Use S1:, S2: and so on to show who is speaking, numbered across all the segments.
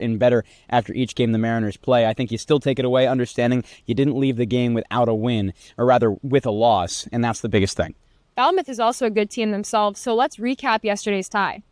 S1: and better after each game the Mariners play. I think you still take it away understanding you didn't leave the game without a win, or rather with a loss, and that's the biggest thing.
S2: Falmouth is also a good team themselves, so let's recap yesterday's tie.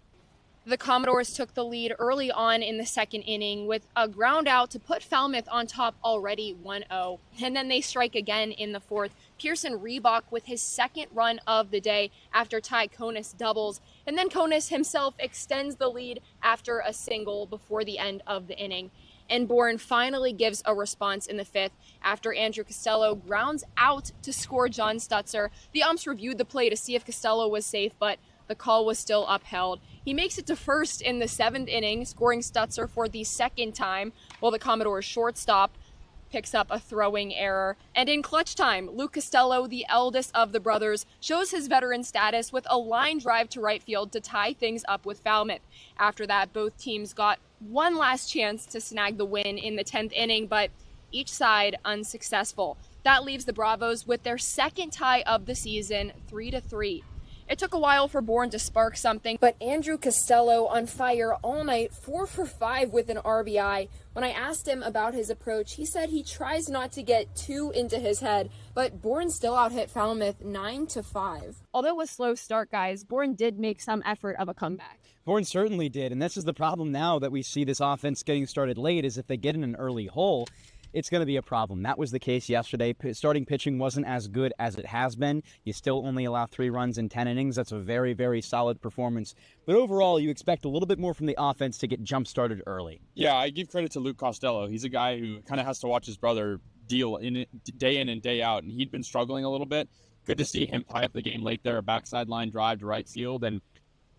S2: The Commodores took the lead early on in the second inning with a ground out to put Falmouth on top already 1-0. And then they strike again in the fourth. Pearson Reebok with his second run of the day after Ty Konis doubles. And then Konis himself extends the lead after a single before the end of the inning. And Bourne finally gives a response in the fifth after Andrew Costello grounds out to score John Stutzer. The umps reviewed the play to see if Costello was safe, but the call was still upheld. He makes it to first in the seventh inning, scoring Stutzer for the second time, while the Commodores shortstop picks up a throwing error. And in clutch time, Luke Costello, the eldest of the brothers, shows his veteran status with a line drive to right field to tie things up with Falmouth. After that, both teams got one last chance to snag the win in the 10th inning, but each side unsuccessful. That leaves the Bravos with their second tie of the season, 3-3. It took a while for Bourne to spark something, but Andrew Costello on fire all night, 4 for 5 with an RBI. When I asked him about his approach, he said he tries not to get too into his head, but Bourne still out-hit Falmouth 9-5. Although a slow start, guys, Bourne did make some effort of a comeback.
S1: Bourne certainly did, and this is the problem now that we see this offense getting started late, is if they get in an early hole, it's going to be a problem. That was the case yesterday. Starting pitching wasn't as good as it has been. You still only allow 3 runs in 10 innings. That's a very, very solid performance. But overall, you expect a little bit more from the offense to get jump-started early.
S3: Yeah, I give credit to Luke Costello. He's a guy who kind of has to watch his brother deal day in and day out, and he'd been struggling a little bit. Good to see him tie up the game late there, a backside line drive to right field. And,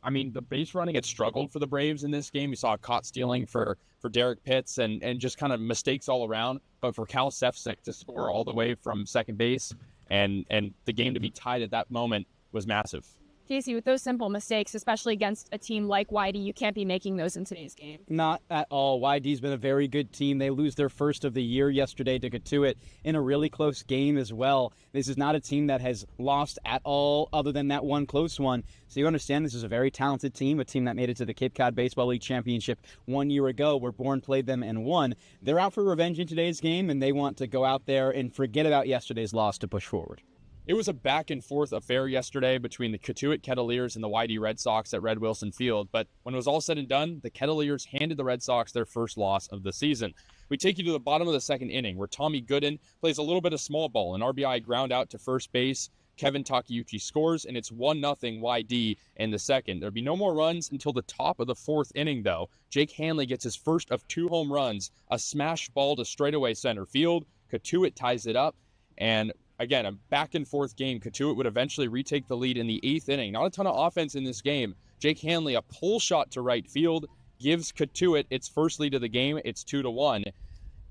S3: I mean, the base running had struggled for the Braves in this game. You saw a caught stealing for Derek Pitts and just kind of mistakes all around. But for Cal Sefcik to score all the way from second base and the game to be tied at that moment was massive.
S2: Kasey, with those simple mistakes, especially against a team like Y-D, you can't be making those in today's game.
S1: Not at all. Y-D's been a very good team. They lose their first of the year yesterday to Katuitt in a really close game as well. This is not a team that has lost at all other than that one close one. So you understand this is a very talented team, a team that made it to the Cape Cod Baseball League Championship 1 year ago where Bourne played them and won. They're out for revenge in today's game, and they want to go out there and forget about yesterday's loss to push forward.
S3: It was a back-and-forth affair yesterday between the Katuitt Kettleers and the Y-D Red Sox at Red Wilson Field, but when it was all said and done, the Kettleers handed the Red Sox their first loss of the season. We take you to the bottom of the second inning, where Tommy Gooden plays a little bit of small ball, an RBI ground out to first base. Kevin Takeuchi scores, and it's 1-0 Y-D in the second. There'll be no more runs until the top of the fourth inning, though. Jake Hanley gets his first of 2 home runs, a smash ball to straightaway center field. Katuitt ties it up, and again, a back-and-forth game. Katuitt would eventually retake the lead in the 8th inning. Not a ton of offense in this game. Jake Hanley, a pull shot to right field, gives Katuitt its first lead of the game. It's 2-1.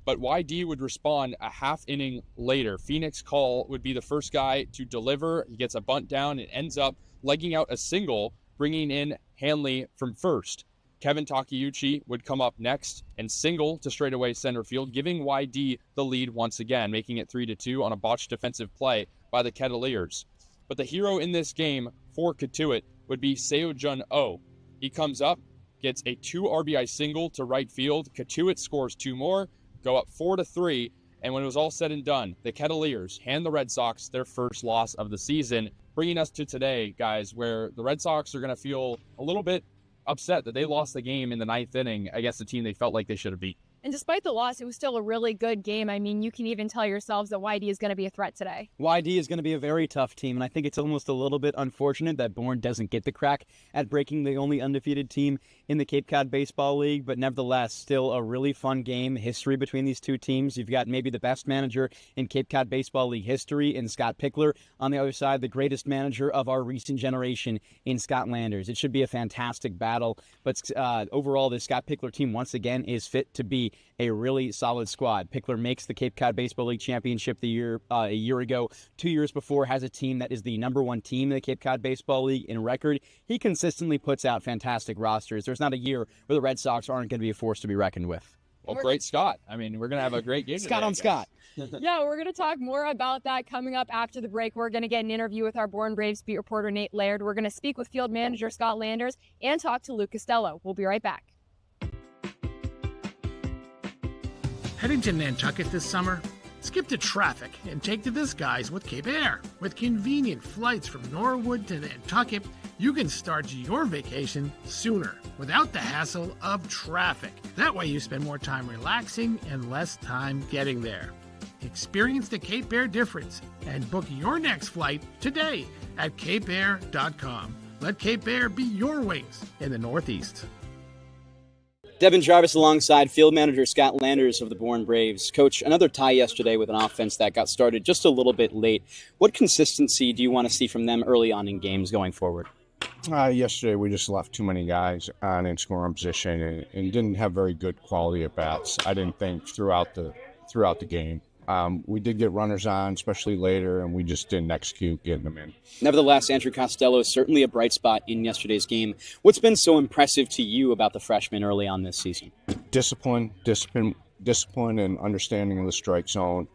S3: But Y-D would respond a half inning later. Phoenix Call would be the first guy to deliver. He gets a bunt down and ends up legging out a single, bringing in Hanley from first. Kevin Takeuchi would come up next and single to straightaway center field, giving Y-D the lead once again, making it 3-2 on a botched defensive play by the Kettleers. But the hero in this game for Katuitt would be Seo-Jun Oh. He comes up, gets a 2 RBI single to right field. Katuitt scores 2 more, go up 4-3, and when it was all said and done, the Kettleers hand the Red Sox their first loss of the season, bringing us to today, guys, where the Red Sox are going to feel a little bit upset that they lost the game in the 9th inning against a team they felt like they should have beat.
S2: And despite the loss, it was still a really good game. I mean, you can even tell yourselves that Y-D is going to be a threat today.
S1: Y-D is going to be a very tough team, and I think it's almost a little bit unfortunate that Bourne doesn't get the crack at breaking the only undefeated team in the Cape Cod Baseball League, but nevertheless, still a really fun game. History between these two teams. You've got maybe the best manager in Cape Cod Baseball League history in Scott Pickler. On the other side, the greatest manager of our recent generation in Scott Landers. It should be a fantastic battle, but overall, the Scott Pickler team once again is fit to be a really solid squad. Pickler makes the Cape Cod Baseball League Championship a year ago. 2 years before, has a team that is the #1 team in the Cape Cod Baseball League in record. He consistently puts out fantastic rosters. There's not a year where the Red Sox aren't going to be a force to be reckoned with.
S3: Well, great Scott. I mean, we're going to have a great game
S1: Scott
S3: today,
S1: on Scott.
S2: Yeah, we're going to talk more about that coming up after the break. We're going to get an interview with our Bourne Braves beat reporter Nate Laird. We're going to speak with field manager Scott Landers and talk to Luke Costello. We'll be right back.
S4: Heading to Nantucket this summer? Skip the traffic and take to the skies with Cape Air. With convenient flights from Norwood to Nantucket, you can start your vacation sooner without the hassle of traffic. That way you spend more time relaxing and less time getting there. Experience the Cape Air difference and book your next flight today at capeair.com. Let Cape Air be your wings in the Northeast.
S1: Devon Jarvis alongside field manager Scott Landers of the Bourne Braves. Coach, another tie yesterday with an offense that got started just a little bit late. What consistency do you want to see from them early on in games going forward?
S5: Yesterday we just left too many guys on in scoring position and didn't have very good quality at bats. I didn't think throughout the game. We did get runners on, especially later, and we just didn't execute getting them in.
S1: Nevertheless, Andrew Costello is certainly a bright spot in yesterday's game. What's been so impressive to you about the freshman early on this season?
S5: Discipline, and understanding of the strike zone,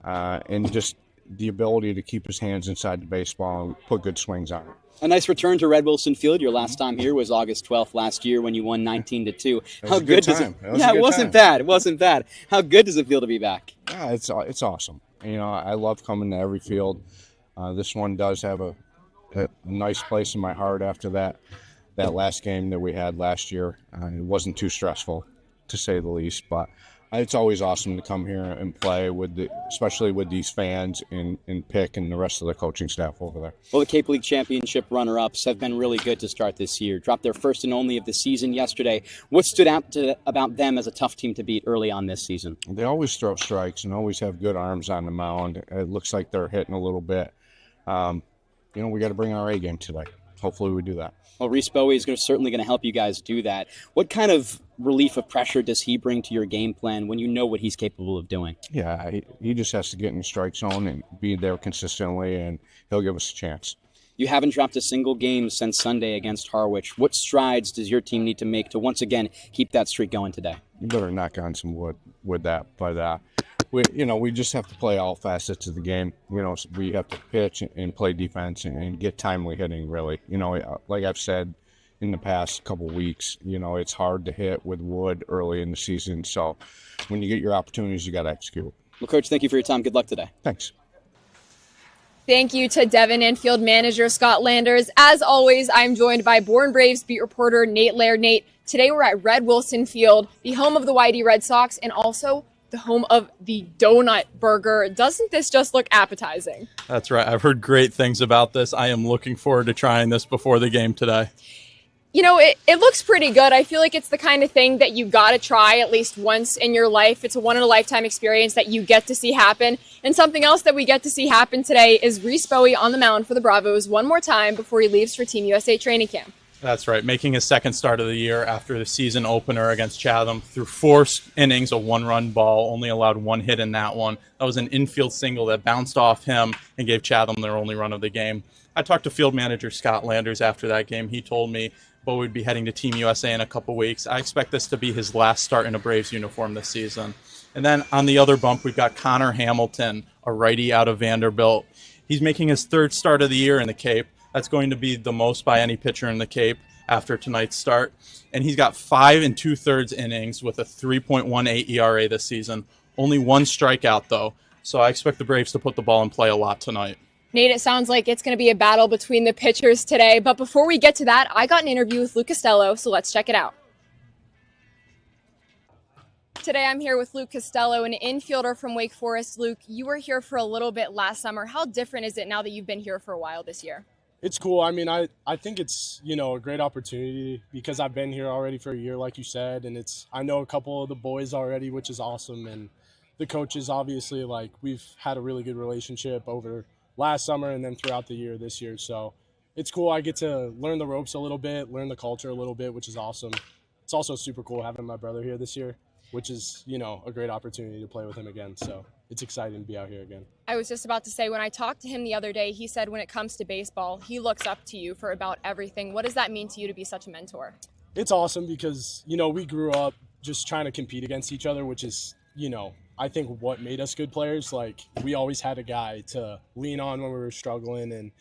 S5: and just the ability to keep his hands inside the baseball and put good swings on it.
S1: A nice return to Red Wilson Field. Your last time here was August 12th last year when you won 19-2.
S5: How good does it?
S1: Yeah, it wasn't bad. It wasn't bad. How good does it feel to be back?
S5: It's awesome. You know, I love coming to every field. This one does have a nice place in my heart after that last game that we had last year. It wasn't too stressful, to say the least, but it's always awesome to come here and play especially with these fans and Pick and the rest of the coaching staff over there.
S1: Well, the Cape League Championship runner-ups have been really good to start this year. Dropped their first and only of the season yesterday. What stood out about them as a tough team to beat early on this season?
S5: They always throw strikes and always have good arms on the mound. It looks like they're hitting a little bit. We got to bring our A game today. Hopefully we do that.
S1: Well, Reese Bowie is certainly going to help you guys do that. What kind of relief of pressure does he bring to your game plan when you know what he's capable of doing?
S5: Yeah, he just has to get in the strike zone and be there consistently, and he'll give us a chance.
S1: You haven't dropped a single game since Sunday against Harwich. What strides does your team need to make to once again keep that streak going today?
S5: You better knock on some wood with that. But we just have to play all facets of the game. We have to pitch and play defense and get timely hitting, really. Like I've said in the past couple weeks, it's hard to hit with wood early in the season. So when you get your opportunities, you got to execute.
S1: Well, Coach, thank you for your time. Good luck today.
S5: Thanks.
S2: Thank you to Devon and field manager Scott Landers. As always, I'm joined by Bourne Braves beat reporter Nate Laird. Nate, today we're at Red Wilson Field, the home of the Y-D Red Sox, and also the home of the Donut Burger. Doesn't this just look appetizing?
S6: That's right. I've heard great things about this. I am looking forward to trying this before the game today.
S2: It looks pretty good. I feel like it's the kind of thing that you got to try at least once in your life. It's a one-in-a-lifetime experience that you get to see happen. And something else that we get to see happen today is Reese Bowie on the mound for the Bravos one more time before he leaves for Team USA training camp.
S6: That's right. Making his second start of the year after the season opener against Chatham. Through 4 innings, a 1-run ball, only allowed 1 hit in that one. That was an infield single that bounced off him and gave Chatham their only run of the game. I talked to field manager Scott Landers after that game. He told me Bo would be heading to Team USA in a couple weeks. I expect this to be his last start in a Braves uniform this season. And then on the other bump, we've got Connor Hamilton, a righty out of Vanderbilt. He's making his 3rd start of the year in the Cape. That's going to be the most by any pitcher in the Cape after tonight's start. And he's got 5 2/3 innings with a 3.18 ERA this season. Only 1 strikeout, though. So I expect the Braves to put the ball in play a lot tonight.
S2: Nate, it sounds like it's going to be a battle between the pitchers today. But before we get to that, I got an interview with Luke Costello, so let's check it out. Today I'm here with Luke Costello, an infielder from Wake Forest. Luke, you were here for a little bit last summer. How different is it now that you've been here for a while this year?
S7: It's cool. I mean, I think it's, a great opportunity because I've been here already for a year, like you said, and I know a couple of the boys already, which is awesome. And the coaches, obviously, we've had a really good relationship over last summer and then throughout the year this year. So it's cool. I get to learn the ropes a little bit, learn the culture a little bit, which is awesome. It's also super cool having my brother here this year, which is, a great opportunity to play with him again. So it's exciting to be out here again.
S2: I was just about to say, when I talked to him the other day, he said when it comes to baseball, he looks up to you for about everything. What does that mean to you to be such a mentor?
S7: It's awesome because, we grew up just trying to compete against each other, which is, I think what made us good players. We always had a guy to lean on when we were struggling and,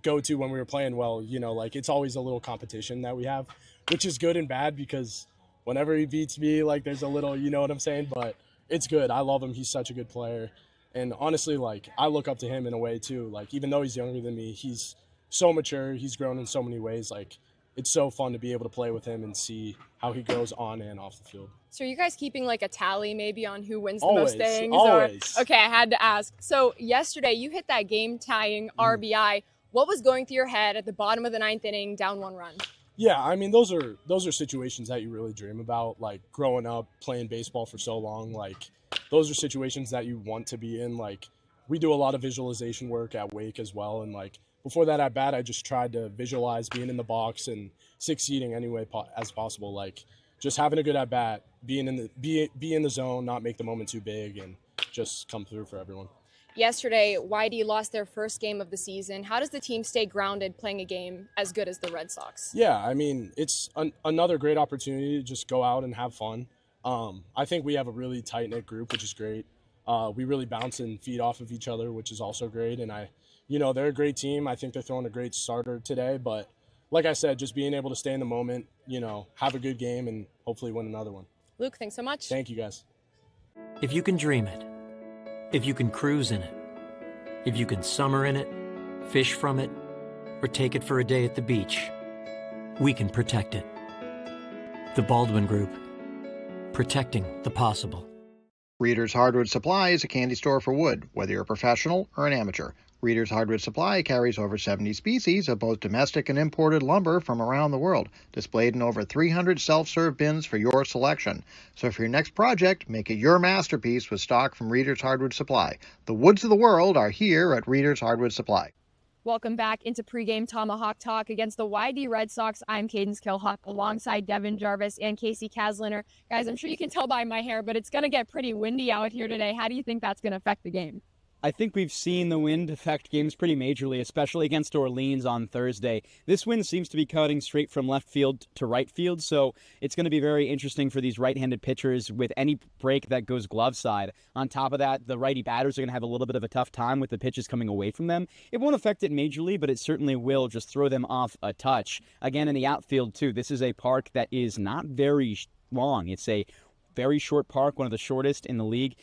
S7: go to when we were playing well. It's always a little competition that we have, which is good and bad because whenever he beats me, there's a little, you know what I'm saying? But it's good. I love him. He's such a good player. And honestly, like, I look up to him in a way too. Like, even though he's younger than me, he's so mature. He's grown in so many ways. Like, it's so fun to be able to play with him and see how he grows on and off the field.
S2: So are you guys keeping like a tally maybe on who wins the
S7: Always,
S2: most things?
S7: always.
S2: Okay, I had to ask. So yesterday you hit that game-tying RBI. What was going through your head at the bottom of the 9th inning, down 1 run?
S7: Yeah, I mean, those are situations that you really dream about, like growing up, playing baseball for so long. Like, those are situations that you want to be in. Like, we do a lot of visualization work at Wake as well. And like, before that at bat, I just tried to visualize being in the box and succeeding any way as possible. Like, just having a good at bat, be in the zone, not make the moment too big, and just come through for everyone.
S2: Yesterday, Y-D lost their first game of the season. How does the team stay grounded playing a game as good as the Red Sox?
S7: Yeah, I mean, it's another great opportunity to just go out and have fun. I think we have a really tight-knit group, which is great. We really bounce and feed off of each other, which is also great. And they're a great team. I think they're throwing a great starter today. But like I said, just being able to stay in the moment, have a good game and hopefully win another one.
S2: Luke, thanks so much.
S7: Thank you, guys.
S8: If you can dream it, if you can cruise in it, if you can summer in it, fish from it, or take it for a day at the beach, we can protect it. The Baldwin Group. Protecting the possible.
S9: Reader's Hardwood Supply is a candy store for wood, whether you're a professional or an amateur. Reader's Hardwood Supply carries over 70 species of both domestic and imported lumber from around the world, displayed in over 300 self-serve bins for your selection. So for your next project, make it your masterpiece with stock from Reader's Hardwood Supply. The woods of the world are here at Reader's Hardwood Supply.
S2: Welcome back into pregame Tomahawk Talk against the Y-D Red Sox. I'm Kaydence Kilhof alongside Devon, Jarvis, and Kasey Kazliner. Guys, I'm sure you can tell by my hair, but it's going to get pretty windy out here today. How do you think that's going to affect the game?
S1: I think we've seen the wind affect games pretty majorly, especially against Orleans on Thursday. This wind seems to be cutting straight from left field to right field, so it's going to be very interesting for these right-handed pitchers with any break that goes glove side. On top of that, the righty batters are going to have a little bit of a tough time with the pitches coming away from them. It won't affect it majorly, but it certainly will just throw them off a touch. Again, in the outfield, too, this is a park that is not very long. It's a very short park, one of the shortest in the league.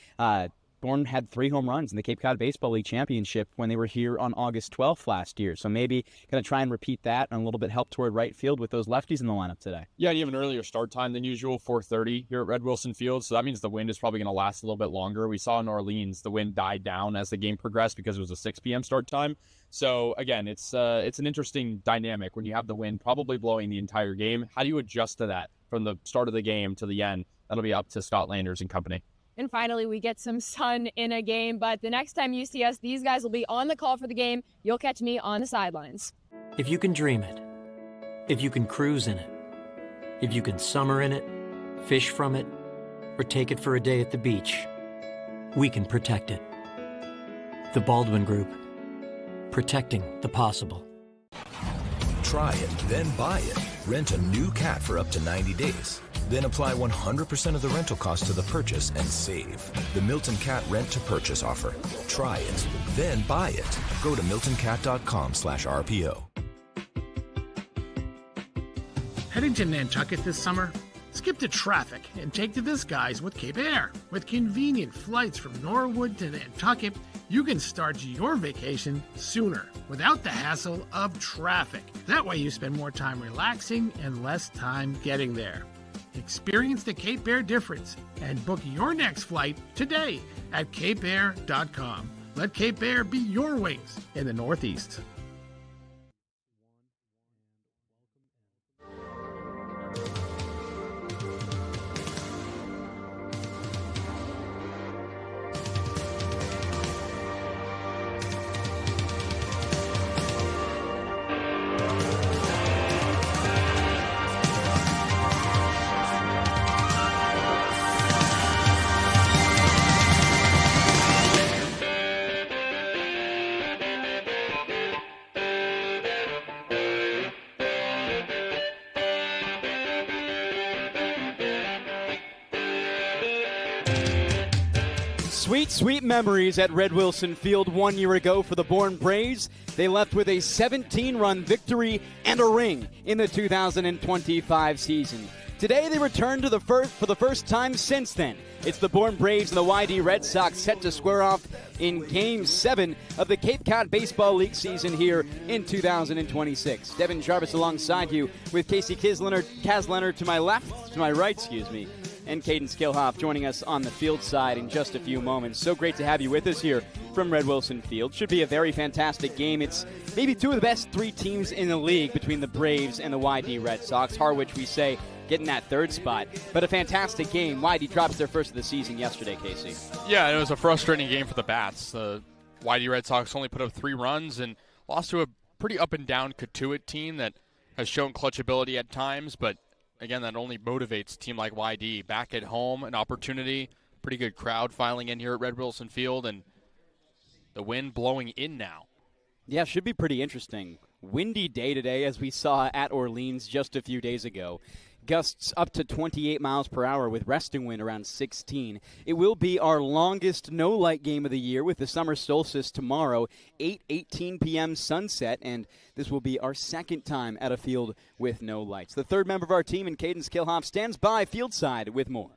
S1: Bourne had 3 home runs in the Cape Cod Baseball League Championship when they were here on August 12th last year. So maybe going to try and repeat that and a little bit help toward right field with those lefties in the lineup today.
S3: Yeah, and you have an earlier start time than usual, 4:30 here at Red Wilson Field. So that means the wind is probably going to last a little bit longer. We saw in Orleans the wind died down as the game progressed because it was a 6 p.m. start time. So again, it's an interesting dynamic when you have the wind probably blowing the entire game. How do you adjust to that from the start of the game to the end? That'll be up to Scott Landers and company.
S2: And finally, we get some sun in a game. But the next time you see us, these guys will be on the call for the game. You'll catch me on the sidelines.
S8: If you can dream it, if you can cruise in it, if you can summer in it, fish from it, or take it for a day at the beach, we can protect it. The Baldwin Group. Protecting the possible.
S10: Try it, then buy it. Rent a new cat for up to 90 days. Then apply 100% of the rental cost to the purchase and save. The Milton Cat Rent to Purchase offer. Try it, then buy it. Go to miltoncat.com/RPO.
S4: Heading to Nantucket this summer? Skip the traffic and take to the skies with Cape Air. With convenient flights from Norwood to Nantucket, you can start your vacation sooner without the hassle of traffic. That way you spend more time relaxing and less time getting there. Experience the Cape Air difference and book your next flight today at capeair.com. Let Cape Air be your wings in the Northeast.
S1: Sweet memories at Red Wilson Field 1 year ago for the Bourne Braves. They left with a 17-run victory and a ring in the 2025 season. Today they return to for the first time since then. It's the Bourne Braves and the Y-D Red Sox set to square off in Game 7 of the Cape Cod Baseball League season here in 2026. Devon, Jarvis alongside you with Kasey Kazliner to my right, and Kaydence Kilhof joining us on the field side in just a few moments. So great to have you with us here from Red Wilson Field. Should be a very fantastic game. It's maybe two of the best three teams in the league between the Braves and the Y-D Red Sox. Harwich, we say, getting that third spot. But a fantastic game. Y-D drops their first of the season yesterday, Kasey.
S3: Yeah, it was a frustrating game for the Bats. The Y-D Red Sox only put up 3 runs and lost to a pretty up-and-down Cotuit team that has shown clutch ability at times, but again, that only motivates a team like Y-D. Back at home, an opportunity, pretty good crowd filing in here at Red Wilson Field, and the wind blowing in now.
S1: Yeah, should be pretty interesting. Windy day today, as we saw at Orleans just a few days ago. Gusts up to 28 miles per hour with resting wind around 16. It will be our longest no-light game of the year with the summer solstice tomorrow, 8:18 p.m. sunset, and this will be our second time at a field with no lights. The third member of our team, in Kaydence Kilhof, stands by fieldside with more.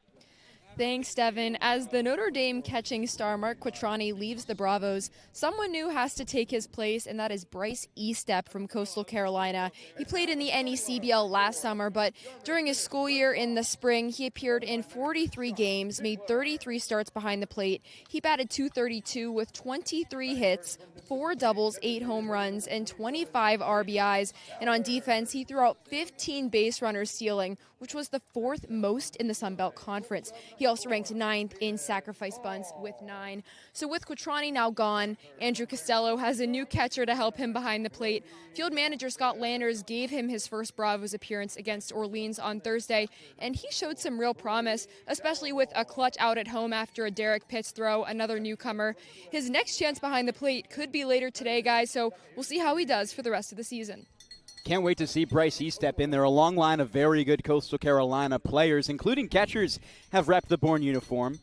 S2: Thanks, Devon. As the Notre Dame catching star Mark Quattrani leaves the Bravos, someone new has to take his place, and that is Bryce Estep from Coastal Carolina. He played in the NECBL last summer, but during his school year in the spring, he appeared in 43 games, made 33 starts behind the plate. He batted .232 with 23 hits, 4 doubles, 8 home runs, and 25 RBIs. And on defense, he threw out 15 base runners stealing, which was the 4th most in the Sun Belt Conference. He also ranked 9th in sacrifice bunts with 9. So with Quattrani now gone, Andrew Costello has a new catcher to help him behind the plate. Field manager Scott Landers gave him his first Bravos appearance against Orleans on Thursday, and he showed some real promise, especially with a clutch out at home after a Derek Pitts throw, another newcomer. His next chance behind the plate could be later today, guys, so we'll see how he does for the rest of the season.
S1: Can't wait to see Bryce Estep in there. A long line of very good Coastal Carolina players, including catchers, have repped the Bourne uniform.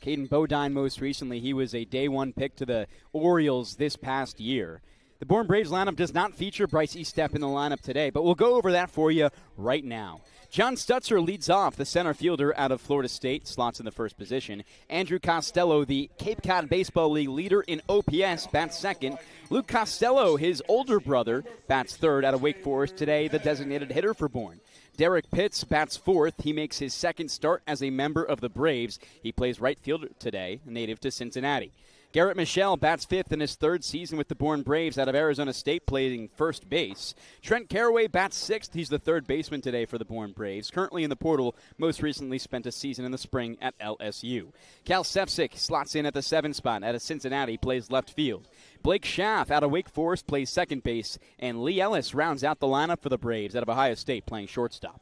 S1: Caden Bodine most recently. He was a day 1 pick to the Orioles this past year. The Bourne Braves lineup does not feature Bryce Estep in the lineup today, but we'll go over that for you right now. John Stutzer leads off, the center fielder out of Florida State, slots in the first position. Andrew Costello, the Cape Cod Baseball League leader in OPS, bats second. Luke Costello, his older brother, bats third out of Wake Forest today, the designated hitter for Bourne. Derek Pitts bats fourth. He makes his second start as a member of the Braves. He plays right field today, native to Cincinnati. Garrett Michelle bats fifth in his 3rd season with the Bourne Braves out of Arizona State, playing first base. Trent Caraway bats sixth. He's the 3rd baseman today for the Bourne Braves. Currently in the portal, most recently spent a season in the spring at LSU. Cal Sefcik slots in at the 7th spot out of Cincinnati, plays left field. Blake Schaff out of Wake Forest plays second base, and Lee Ellis rounds out the lineup for the Braves out of Ohio State, playing shortstop.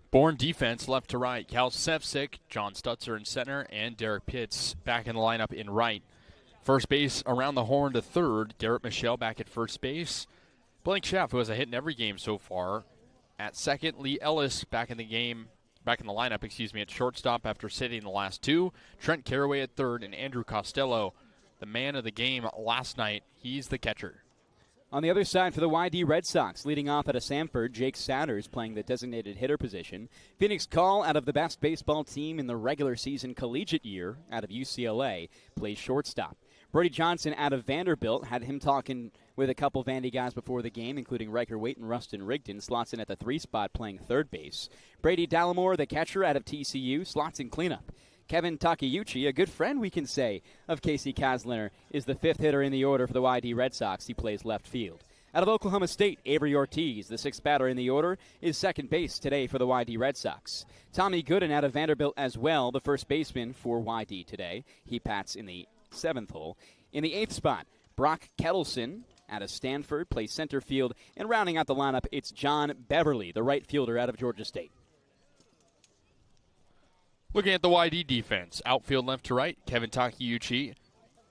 S3: Bourne defense left to right. Cal Sefcik, John Stutzer in center, and Derek Pitts back in the lineup in right. First base around the horn to third. Garrett Michelle back at first base. Blake Schaff, who has a hit in every game so far, at second. Lee Ellis back in the lineup, at shortstop after sitting the last 2. Trent Caraway at third, and Andrew Costello, the man of the game last night. He's the catcher.
S1: On the other side for the Y-D Red Sox, leading off at a Sanford, Jake Satters playing the designated hitter position. Phoenix Call, out of the best baseball team in the regular season collegiate year, out of UCLA, plays shortstop. Brody Johnson out of Vanderbilt, had him talking with a couple Vandy guys before the game, including Riker Waite and Rustin Rigdon, slots in at the 3 spot playing third base. Brady Dallimore, the catcher out of TCU, slots in cleanup. Kevin Takeuchi, a good friend, we can say, of Kasey Kazliner, is the 5th hitter in the order for the Y-D Red Sox. He plays left field. Out of Oklahoma State, Avery Ortiz, the 6th batter in the order, is second base today for the Y-D Red Sox. Tommy Gooden out of Vanderbilt as well, the first baseman for Y-D today. He bats in the 7th hole. In the 8th spot, Brock Kettleson out of Stanford plays center field. And rounding out the lineup, it's John Beverly, the right fielder out of Georgia State.
S3: Looking at the Y-D defense, outfield left to right, Kevin Takeuchi,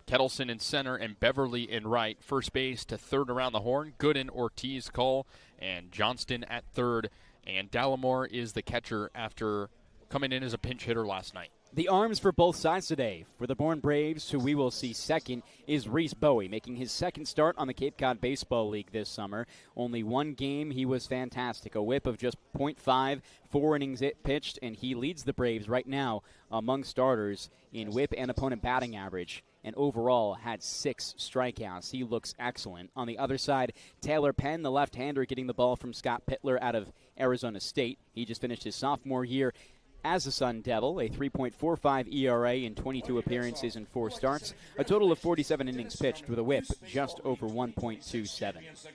S3: Kettleson in center, and Beverly in right. First base to third around the horn, Gooden, Ortiz, Cole, and Johnston at third. And Dallimore is the catcher after coming in as a pinch hitter last night.
S1: The arms for both sides today. For the Bourne Braves, who we will see second, is Reese Bowie, making his second start on the Cape Cod Baseball League this summer. Only one game, he was fantastic. A whip of just .5, 4 innings it pitched, and he leads the Braves right now among starters in whip and opponent batting average, and overall had 6 strikeouts. He looks excellent. On the other side, Taylor Penn, the left-hander, getting the ball from Scott Pittler out of Arizona State. He just finished his sophomore year as a Sun Devil, a 3.45 ERA in 22 appearances and 4 starts, a total of 47 innings pitched with a whip just over 1.27.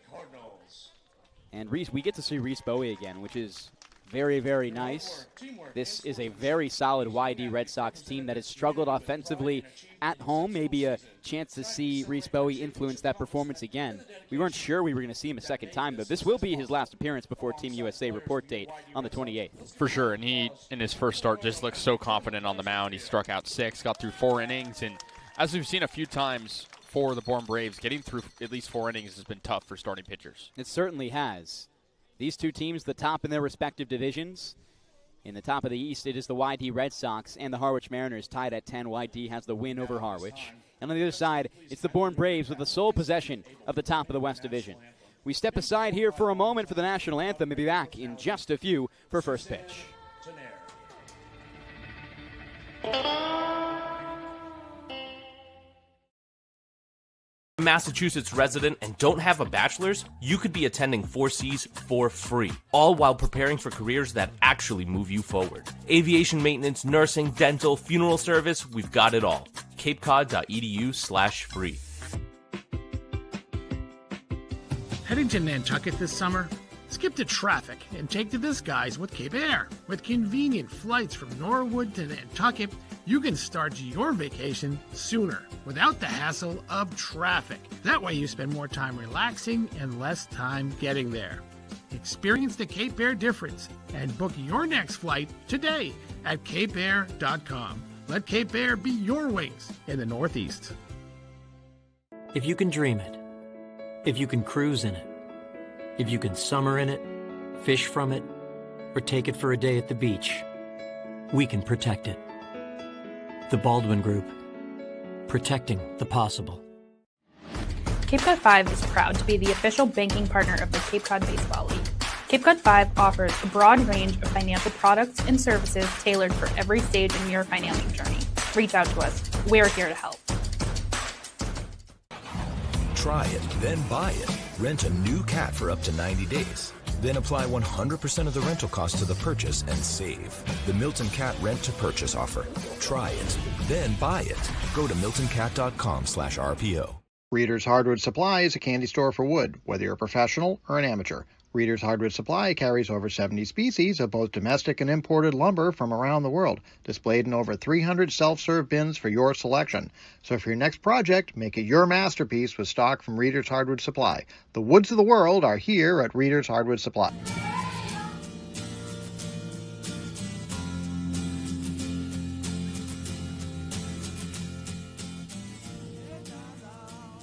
S1: And Reese, we get to see Reese Bowie again, which is very, very nice. This is a very solid Y-D Red Sox team that has struggled offensively at home. Maybe a chance to see Reese Bowie influence that performance again. We weren't sure we were going to see him a second time, but this will be his last appearance before Team USA report date on the 28th.
S3: For sure, and he, in his first start, just looked so confident on the mound. He struck out 6, got through 4 innings, and as we've seen a few times for the Bourne Braves, getting through at least 4 innings has been tough for starting pitchers.
S1: It certainly has. These two teams, the top in their respective divisions. In the top of the East, it is the Y-D Red Sox and the Harwich Mariners tied at 10. Y-D has the win over Harwich. And on the other side, it's the Bourne Braves with the sole possession of the top of the West Division. We step aside here for a moment for the national anthem and be back in just a few for first pitch.
S11: Massachusetts resident and don't have a bachelor's, you could be attending 4Cs for free, all while preparing for careers that actually move you forward. Aviation maintenance, nursing, dental, funeral service, we've got it all. capecod.edu/free.
S4: Heading to Nantucket this summer? Skip the traffic and take to the skies with Cape Air. With convenient flights from Norwood to Nantucket, you can start your vacation sooner without the hassle of traffic. That way you spend more time relaxing and less time getting there. Experience the Cape Air difference and book your next flight today at capeair.com. Let Cape Air be your wings in the Northeast.
S8: If you can dream it, if you can cruise in it, if you can summer in it, fish from it, or take it for a day at the beach, we can protect it. The Baldwin Group, protecting the possible.
S12: Cape Cod 5 is proud to be the official banking partner of the Cape Cod Baseball League. Cape Cod 5 offers a broad range of financial products and services tailored for every stage in your financial journey. Reach out to us. We're here to help.
S10: Try it, then buy it. Rent a new cat for up to 90 days. Then apply 100% of the rental cost to the purchase and save. The Milton Cat Rent to Purchase offer. Try it, then buy it. Go to miltoncat.com/RPO.
S9: Reader's Hardwood Supply is a candy store for wood, whether you're a professional or an amateur. Reader's Hardwood Supply carries over 70 species of both domestic and imported lumber from around the world, displayed in over 300 self-serve bins for your selection. So for your next project, make it your masterpiece with stock from Reader's Hardwood Supply. The woods of the world are here at Reader's Hardwood Supply.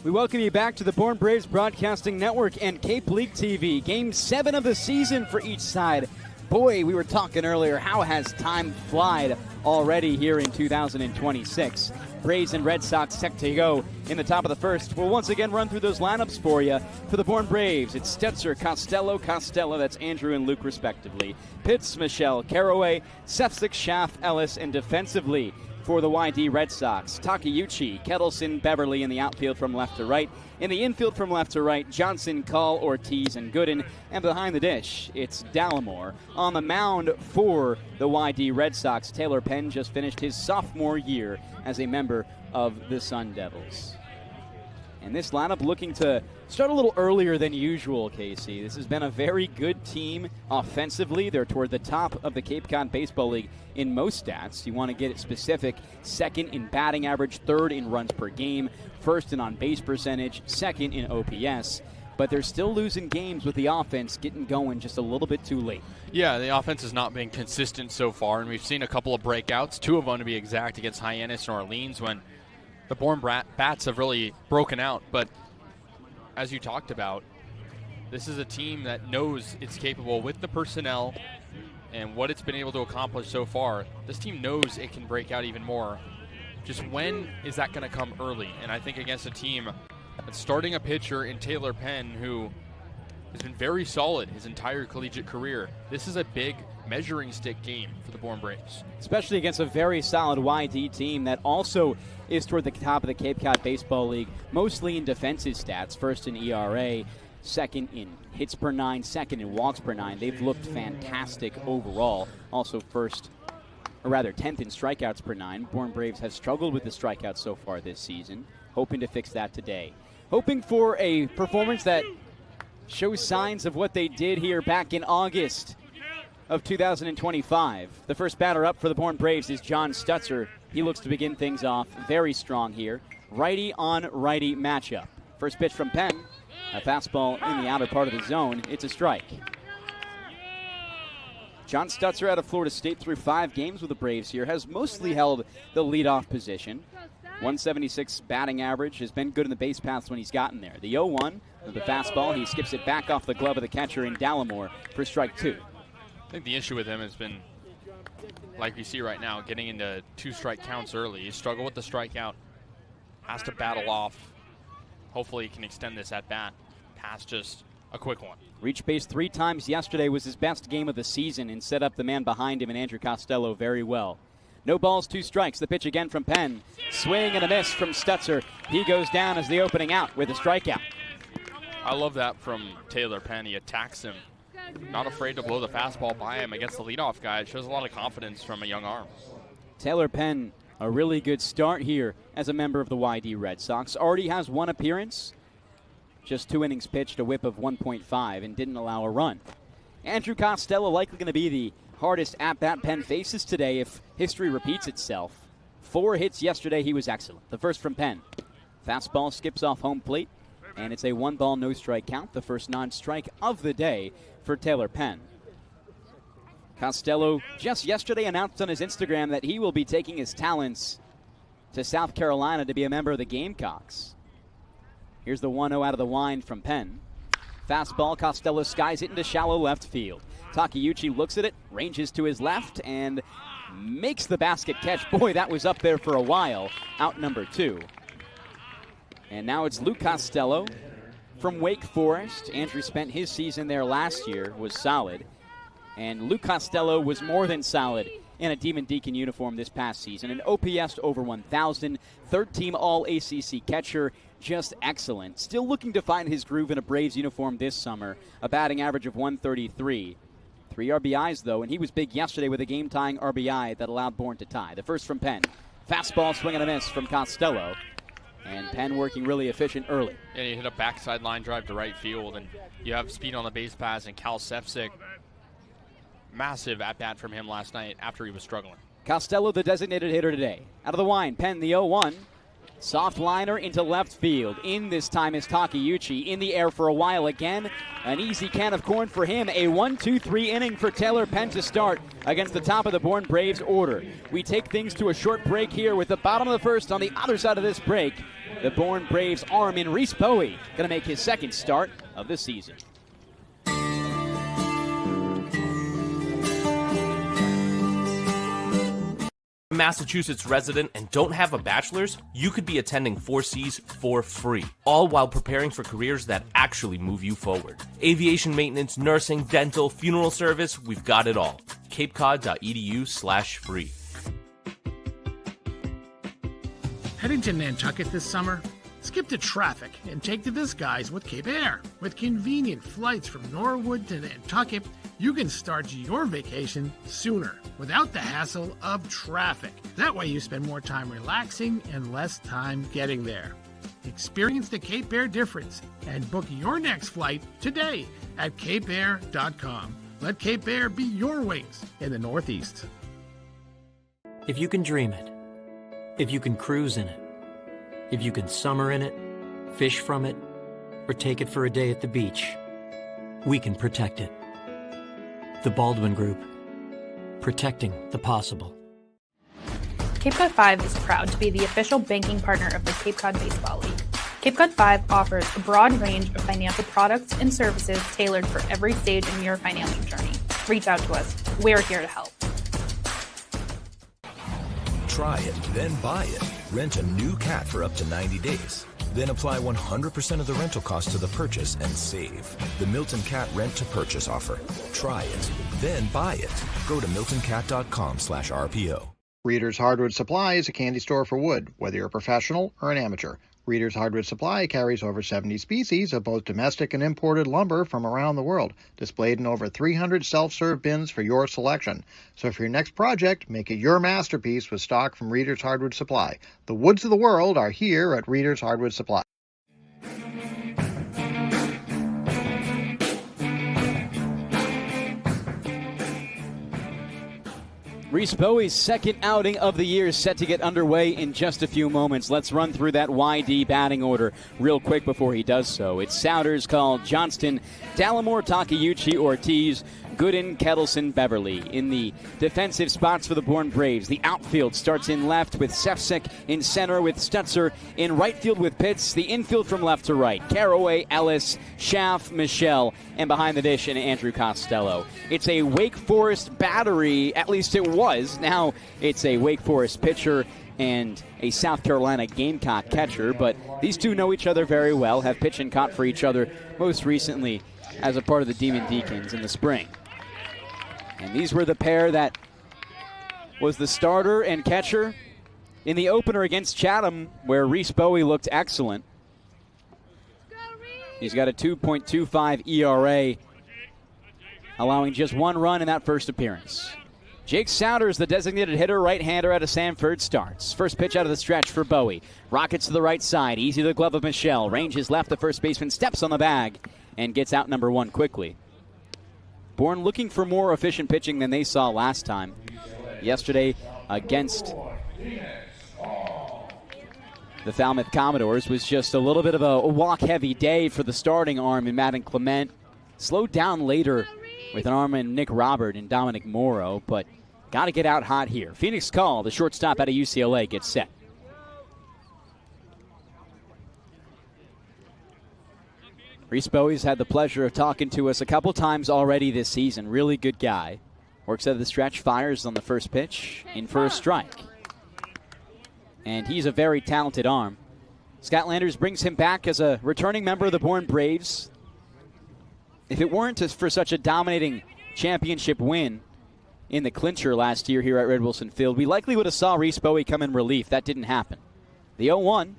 S1: We welcome you back to the Bourne Braves Broadcasting Network and Cape League TV. Game 7 of the season for each side. Boy, we were talking earlier, how has time flied already here in 2026? Braves and Red Sox set to go in the top of the first. We'll once again run through those lineups for you. For the Bourne Braves, it's Stetzer, Costello, that's Andrew and Luke respectively. Pitts, Michelle, Caraway, Sefcik, Schaff, Ellis, and defensively, for the Y-D Red Sox, Takeuchi, Kettleson, Beverly in the outfield from left to right. In the infield from left to right, Johnson, Call, Ortiz, and Gooden. And behind the dish, it's Dallimore. On the mound for the Y-D Red Sox, Taylor Penn just finished his sophomore year as a member of the Sun Devils. And this lineup looking to start a little earlier than usual, Kasey. This has been a very good team offensively. They're toward the top of the Cape Cod Baseball League in most stats. You want to get it specific. Second in batting average, third in runs per game, first in on-base percentage, second in OPS. But they're still losing games with the offense getting going just a little bit too late.
S3: Yeah, the offense has not been consistent so far, and we've seen a couple of breakouts, 2 of them to be exact, against Hyannis and Orleans when the Bourne Bats have really broken out. But as you talked about, this is a team that knows it's capable with the personnel and what it's been able to accomplish so far, this team knows it can break out even more. Just when is that going to come early? And I think against a team that's starting a pitcher in Taylor Penn, who has been very solid his entire collegiate career, this is a big measuring stick game for the Bourne Braves.
S1: Especially against a very solid Y-D team that also is toward the top of the Cape Cod Baseball League, mostly in defensive stats, first in ERA, second in hits per 9, second in walks per 9. They've looked fantastic overall. Also 10th in strikeouts per 9. Bourne Braves have struggled with the strikeouts so far this season, hoping to fix that today. Hoping for a performance that shows signs of what they did here back in August of 2025. The first batter up for the Bourne Braves is John Stutzer. He looks to begin things off very strong here. Righty on righty matchup. First pitch from Penn. A fastball in the outer part of the zone. It's a strike. John Stutzer out of Florida State through 5 games with the Braves here has mostly held the leadoff position. 176 batting average, has been good in the base paths when he's gotten there. The 0-1 of the fastball, he skips it back off the glove of the catcher in Dallimore for strike 2.
S3: I think the issue with him has been, like we see right now, getting into 2 strike counts early. He struggled with the strikeout, has to battle off. Hopefully he can extend this at bat past just a quick one.
S1: Reached base 3 times yesterday, was his best game of the season, and set up the man behind him in Andrew Costello very well. No balls, 2 strikes. The pitch again from Penn. Swing and a miss from Stutzer. He goes down as the opening out with a strikeout.
S3: I love that from Taylor Penn. He attacks him. Not afraid to blow the fastball by him against the leadoff guy. It shows a lot of confidence from a young arm.
S1: Taylor Penn, a really good start here as a member of the Y-D Red Sox. Already has 1 appearance. Just 2 innings pitched, a whip of 1.5, and didn't allow a run. Andrew Costello likely going to be the hardest at-bat Penn faces today if history repeats itself. 4 hits yesterday, he was excellent. The first from Penn. Fastball skips off home plate, and it's a 1-ball, no-strike count, the first non-strike of the day for Taylor Penn. Costello just yesterday announced on his Instagram that he will be taking his talents to South Carolina to be a member of the Gamecocks. Here's the 1-0 out of the wind from Penn. Fastball, Costello skies it into shallow left field. Takeuchi looks at it, ranges to his left, and makes the basket catch. Boy, that was up there for a while. Out number 2. And now it's Luke Costello from Wake Forest. Andrew spent his season there last year, was solid. And Luke Costello was more than solid in a Demon Deacon uniform this past season. An OPS over 1,000, 3rd-team All-ACC catcher, just excellent. Still looking to find his groove in a Braves uniform this summer, a batting average of 133. 3 RBIs, though, and he was big yesterday with a game-tying RBI that allowed Bourne to tie. The first from Penn. Fastball, swing and a miss from Costello. And Penn working really efficient early.
S3: And he hit a backside line drive to right field, and you have speed on the base paths, and Cal Sefcik, massive at-bat from him last night after he was struggling.
S1: Costello, the designated hitter today. Out of the wind, Penn, the 0-1. Soft liner into left field. In this time is Takeuchi. In the air for a while again. An easy can of corn for him. A 1-2-3 inning for Taylor Penn to start against the top of the Bourne Braves order. We take things to a short break here with the bottom of the first. On the other side of this break, the Bourne Braves arm in Reese Bowie going to make his 2nd start of the season.
S11: Massachusetts resident and don't have a bachelor's, you could be attending 4Cs for free, all while preparing for careers that actually move you forward. Aviation maintenance, nursing, dental, funeral service, we've got it all. capecod.edu/free.
S4: Heading to Nantucket this summer? Skip the traffic and take to the skies with Cape Air. With convenient flights from Norwood to Nantucket, you can start your vacation sooner without the hassle of traffic. That way you spend more time relaxing and less time getting there. Experience the Cape Air difference and book your next flight today at capeair.com. Let Cape Air be your wings in the Northeast.
S8: If you can dream it, if you can cruise in it, if you can summer in it, fish from it, or take it for a day at the beach, we can protect it. The Baldwin Group. Protecting the possible.
S12: Cape Cod 5 is proud to be the official banking partner of the Cape Cod Baseball League. Cape Cod 5 offers a broad range of financial products and services tailored for every stage in your financial journey. Reach out to us we're here to help.
S10: Try it, then buy it. Rent a new cat for up to 90 days. Then apply 100% of the rental cost to the purchase and save. The Milton Cat Rent to Purchase offer. Try it, then buy it. Go to miltoncat.com/RPO.
S9: Reader's Hardwood Supply is a candy store for wood, whether you're a professional or an amateur. Reader's Hardwood Supply carries over 70 species of both domestic and imported lumber from around the world, displayed in over 300 self-serve bins for your selection. So for your next project, make it your masterpiece with stock from Reader's Hardwood Supply. The woods of the world are here at Reader's Hardwood Supply.
S1: Reese Bowie's second outing of the year is set to get underway in just a few moments. Let's run through that Y-D batting order real quick before he does so. It's Souders, Call, Johnston, Dallimore, Takeuchi, Ortiz, Gooden, Kettleson, Beverly. In the defensive spots for the Bourne Braves, the outfield starts in left with Sefcik, in center with Stetzer, in right field with Pitts, the infield from left to right, Caraway, Ellis, Schaff, Michelle, and behind the dish and Andrew Costello. It's a Wake Forest battery, at least it was. Now it's a Wake Forest pitcher and a South Carolina Gamecock catcher, but these two know each other very well, have pitched and caught for each other most recently as a part of the Demon Deacons in the spring. And these were the pair that was the starter and catcher in the opener against Chatham, where Reese Bowie looked excellent. He's got a 2.25 ERA, allowing just one run in that first appearance. Jake Souders, the designated hitter, right-hander out of Sanford, starts. First pitch out of the stretch for Bowie. Rockets to the right side, easy to the glove of Michelle. Ranges left, the first baseman steps on the bag and gets out number one quickly. Bourne looking for more efficient pitching than they saw last time. Yesterday against the Falmouth Commodores was just a little bit of a walk-heavy day for the starting arm in Madden Clement. Slowed down later with an arm in Nick Robert and Dominic Morrow, but got to get out hot here. Phoenix Call, the shortstop out of UCLA, gets set. Reese Bowie's had the pleasure of talking to us a couple times already this season. Really good guy. Works out of the stretch, fires on the first pitch, in for a strike. And he's a very talented arm. Scott Landers brings him back as a returning member of the Bourne Braves. If it weren't for such a dominating championship win in the clincher last year here at Red Wilson Field, we likely would have saw Reese Bowie come in relief. That didn't happen. The 0-1.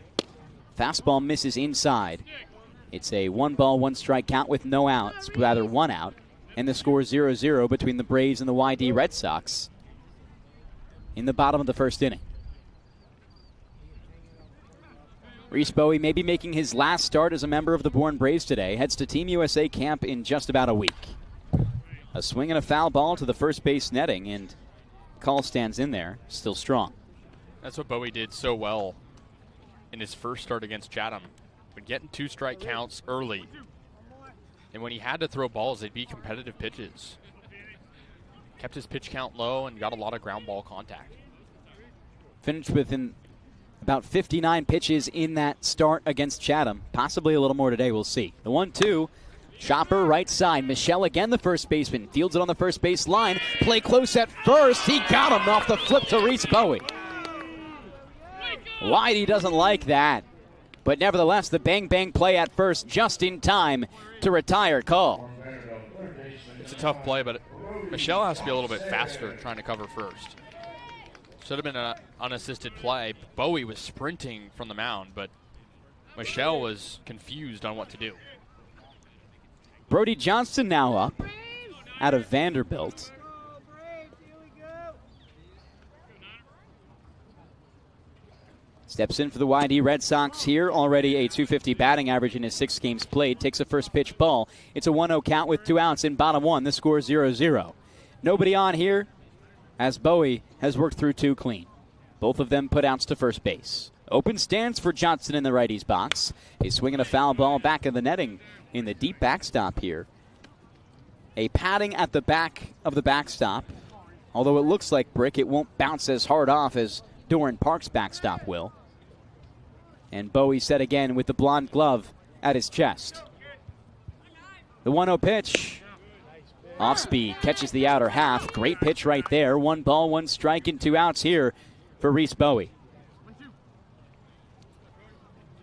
S1: Fastball misses inside. It's a 1-ball, 1-strike count with no outs, rather one out. And the score 0-0 between the Braves and the Y-D Red Sox in the bottom of the first inning. Reese Bowie may be making his last start as a member of the Bourne Braves today. Heads to Team USA camp in just about a week. A swing and a foul ball to the first base netting, and Call stands in there, still strong.
S3: That's what Bowie did so well in his first start against Chatham. But getting 2-strike counts early. And when he had to throw balls, they'd be competitive pitches. Kept his pitch count low and got a lot of ground ball contact.
S1: Finished within about 59 pitches in that start against Chatham. Possibly a little more today, we'll see. The 1-2, chopper right side. Michelle again, the first baseman. Fields it on the first base line. Play close at first. He got him off the flip to Reese Bowie. Y-D doesn't like that. But nevertheless, the bang-bang play at first just in time to retire Call.
S3: It's a tough play, but Michelle has to be a little bit faster trying to cover first. Should have been an unassisted play. Bowie was sprinting from the mound, but Michelle was confused on what to do.
S1: Brody Johnston now up out of Vanderbilt. Steps in for the Y-D Red Sox here. Already a .250 batting average in his 6 games played. Takes a first pitch ball. It's a 1-0 count with 2 outs in bottom 1. The score 0-0. Nobody on here as Bowie has worked through 2 clean. Both of them put outs to first base. Open stands for Johnson in the righty's box. He's swinging a foul ball back of the netting in the deep backstop here. A padding at the back of the backstop. Although it looks like brick, it won't bounce as hard off as Doran Park's backstop will. And Bowie set again with the blonde glove at his chest. The 1-0 pitch
S13: Off speed, catches the outer half. Great pitch right there. 1 ball, 1 strike, and 2 outs here for Reese Bowie.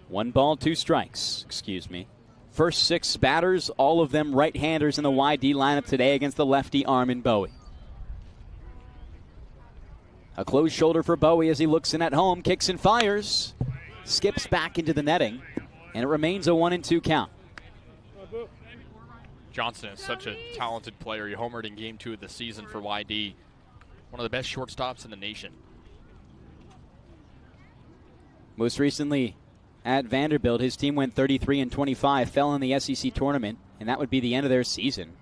S13: 1 ball, 2 strikes, excuse me. First 6 batters, all of them right-handers in the Y-D lineup today against the lefty Armin Bowie. A closed shoulder for Bowie as he looks in at home, kicks and fires. Skips back into the netting, and it remains a 1-2 count.
S3: Johnson is such a talented player. He homered in Game 2 of the season for Y-D. One of the best shortstops in the nation.
S13: Most recently at Vanderbilt, his team went 33-25, fell in the SEC tournament, and that would be the end of their season.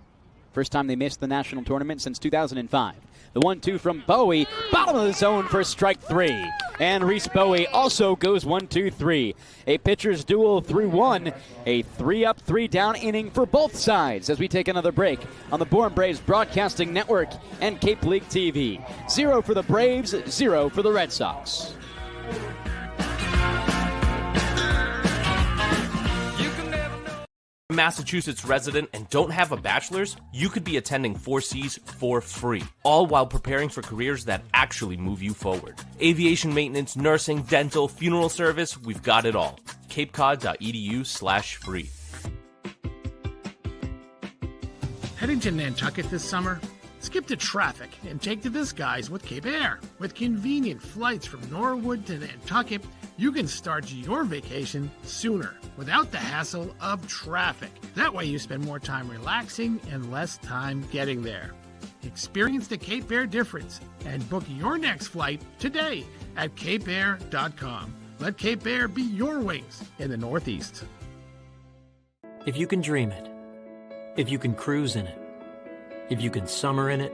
S13: First time they missed the national tournament since 2005. The 1-2 from Bowie, bottom of the zone for strike 3. And Reese Bowie also goes 1-2-3. A pitcher's duel through 1. A 3-up, 3-down inning for both sides as we take another break on the Bourne Braves Broadcasting Network and Cape League TV. 0 for the Braves, 0 for the Red Sox.
S11: Massachusetts resident and don't have a bachelor's, you could be attending 4Cs for free, all while preparing for careers that actually move you forward. Aviation maintenance, nursing, dental, funeral service, we've got it all. capecod.edu/free.
S4: Heading to Nantucket this summer? Skip the traffic and take to the skies with Cape Air. With convenient flights from Norwood to Nantucket, you can start your vacation sooner without the hassle of traffic. That way you spend more time relaxing and less time getting there. Experience the Cape Air difference and book your next flight today at capeair.com. Let Cape Air be your wings in the Northeast.
S8: If you can dream it, if you can cruise in it, if you can summer in it,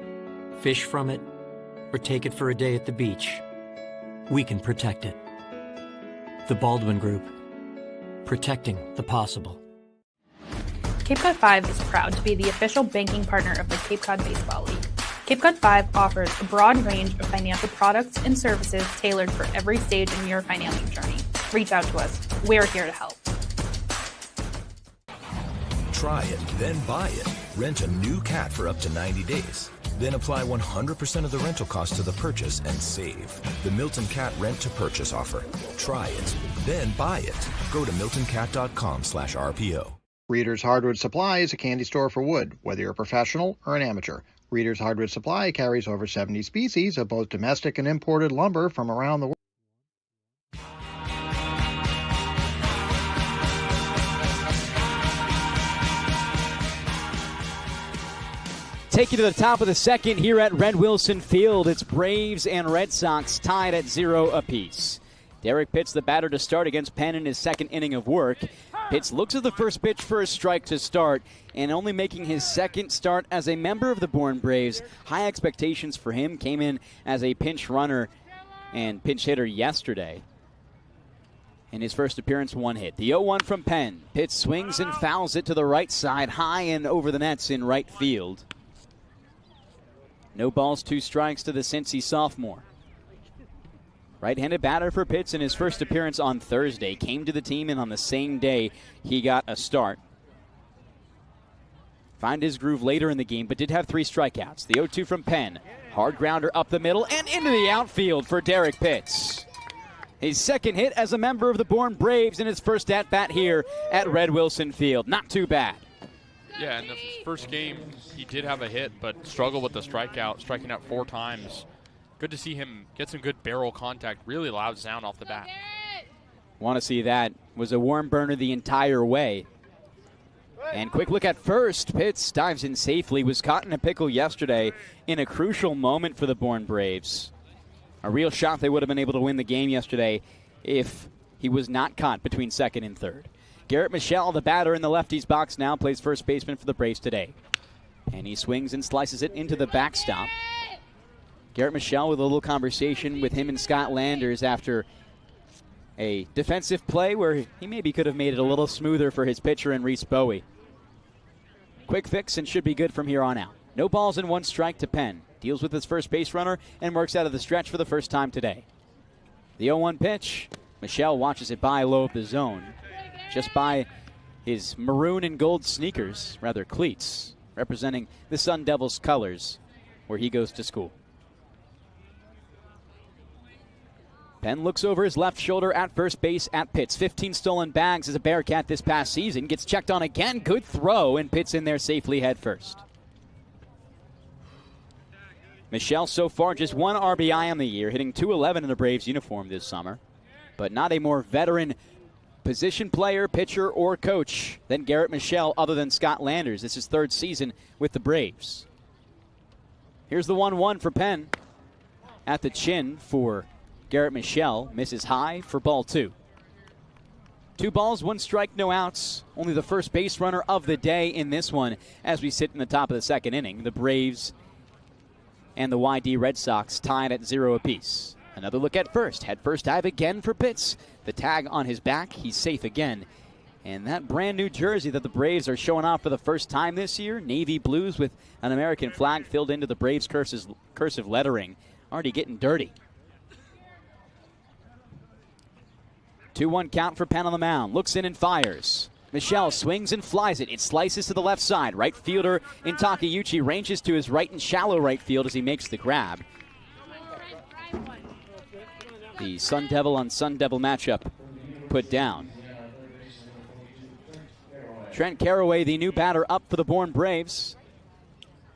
S8: fish from it, or take it for a day at the beach, we can protect it. The Baldwin Group. Protecting the possible.
S12: Cape Cod 5 is proud to be the official banking partner of the Cape Cod Baseball League. Cape Cod 5 offers a broad range of financial products and services tailored for every stage in your financial journey. Reach out to us. We're here to help.
S10: Try it, then buy it. Rent a new cat for up to 90 days. Then apply 100% of the rental cost to the purchase and save. The Milton Cat Rent to Purchase offer. Try it, then buy it. Go to miltoncat.com/RPO.
S9: Reader's Hardwood Supply is a candy store for wood, whether you're a professional or an amateur. Reader's Hardwood Supply carries over 70 species of both domestic and imported lumber from around the world.
S13: Take you to the top of the second here at Red Wilson Field. It's Braves and Red Sox tied at 0 apiece. Derek Pitts, the batter to start against Penn in his second inning of work. Pitts looks at the first pitch for a strike to start, and only making his second start as a member of the Bourne Braves. High expectations for him. Came in as a pinch runner and pinch hitter yesterday. In his first appearance, 1 hit. The 0-1 from Penn. Pitts swings and fouls it to the right side, high and over the nets in right field. No balls, 2 strikes to the Cincy sophomore. Right-handed batter for Pitts in his first appearance on Thursday. Came to the team, and on the same day, he got a start. Found his groove later in the game, but did have 3 strikeouts. The 0-2 from Penn. Hard grounder up the middle and into the outfield for Derek Pitts. His second hit as a member of the Bourne Braves in his first at-bat here at Red Wilson Field. Not too bad.
S3: Yeah, in the first game, he did have a hit, but struggled with the strikeout, striking out 4 times. Good to see him get some good barrel contact, really loud sound off the bat.
S13: Want to see that. Was a warm burner the entire way. And quick look at first. Pitts dives in safely. Was caught in a pickle yesterday in a crucial moment for the Bourne Braves. A real shot they would have been able to win the game yesterday if he was not caught between second and third. Garrett Michelle, the batter in the lefty's box now, plays first baseman for the Braves today. And he swings and slices it into the backstop. Garrett Michelle with a little conversation with him and Scott Landers after a defensive play where he maybe could have made it a little smoother for his pitcher in Reese Bowie. Quick fix and should be good from here on out. No balls and 1 strike to Penn. Deals with his first base runner and works out of the stretch for the first time today. The 0-1 pitch. Michelle watches it by low of the zone. Just by his maroon and gold sneakers, rather cleats. representing the Sun Devils colors where he goes to school. Penn looks over his left shoulder at first base at Pitts. 15 stolen bags as a Bearcat this past season. Gets checked on again. Good throw, and Pitts in there safely head first. Michelle so far just 1 RBI on the year, hitting .211 in a Braves uniform this summer. But not a more veteran position player, pitcher, or coach than Garrett Michelle other than Scott Landers. This is 3rd season with the Braves. Here's the 1-1 for Penn. At the chin for Garrett Michelle. Misses high for ball 2. 2 balls, 1 strike, no outs. Only the first base runner of the day in this one as we sit in the top of the 2nd inning. The Braves and the Y-D Red Sox tied at 0 apiece. Another look at first. Head first dive again for Pitts. The tag on his back. He's safe again. And that brand new jersey that the Braves are showing off for the first time this year, navy blues with an American flag filled into the Braves cursive lettering, already getting dirty. 2-1 count for Penn on the mound. Looks in and fires. Michelle swings and flies it. It slices to the left side. Right fielder in Takeuchi ranges to his right in shallow right field as he makes the grab. The Sun Devil on Sun Devil matchup put down. Trent Carraway, the new batter up for the Bourne Braves.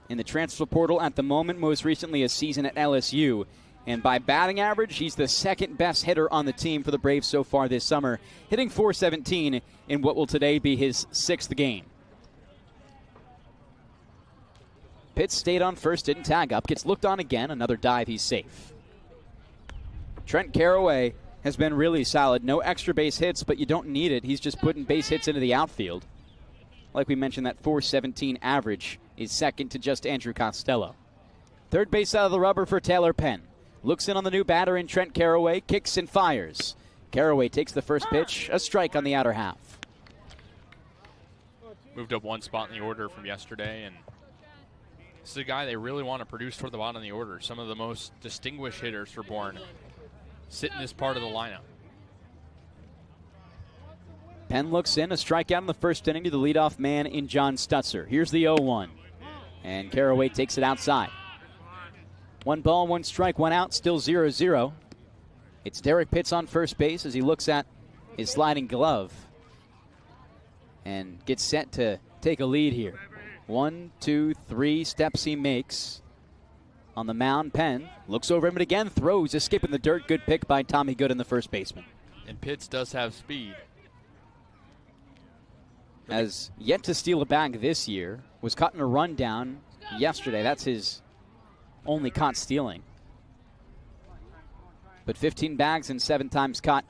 S13: In the transfer portal at the moment, most recently a season at LSU. And by batting average, he's the 2nd best hitter on the team for the Braves so far this summer, hitting .417 in what will today be his 6th game. Pitts stayed on first, didn't tag up, gets looked on again, another dive, he's safe. Trent Carraway has been really solid. No extra base hits, but you don't need it. He's just putting base hits into the outfield. Like we mentioned, that .417 average is 2nd to just Andrew Costello. 3rd base out of the rubber for Taylor Penn. Looks in on the new batter in Trent Carraway, kicks and fires. Carraway takes the first pitch, a strike on the outer half.
S3: Moved up 1 spot in the order from yesterday, and this is a guy they really want to produce toward the bottom of the order. Some of the most distinguished hitters for Bourne sit in this part of the lineup.
S13: Penn looks in, a strikeout in the 1st inning to the leadoff man in John Stutzer. Here's the 0-1, and Carraway takes it outside. 1 ball, 1 strike, 1 out, still 0-0. It's Derek Pitts on first base as he looks at his sliding glove and gets set to take a lead here. 1, 2, 3 steps he makes. On the mound, Penn looks over him and again throws, escaping the dirt. Good pick by Tommy Gooden, the first baseman.
S3: And Pitts does have speed.
S13: Has yet to steal a bag this year. Was caught in a rundown yesterday. That's his only caught stealing. But 15 bags and 7 times caught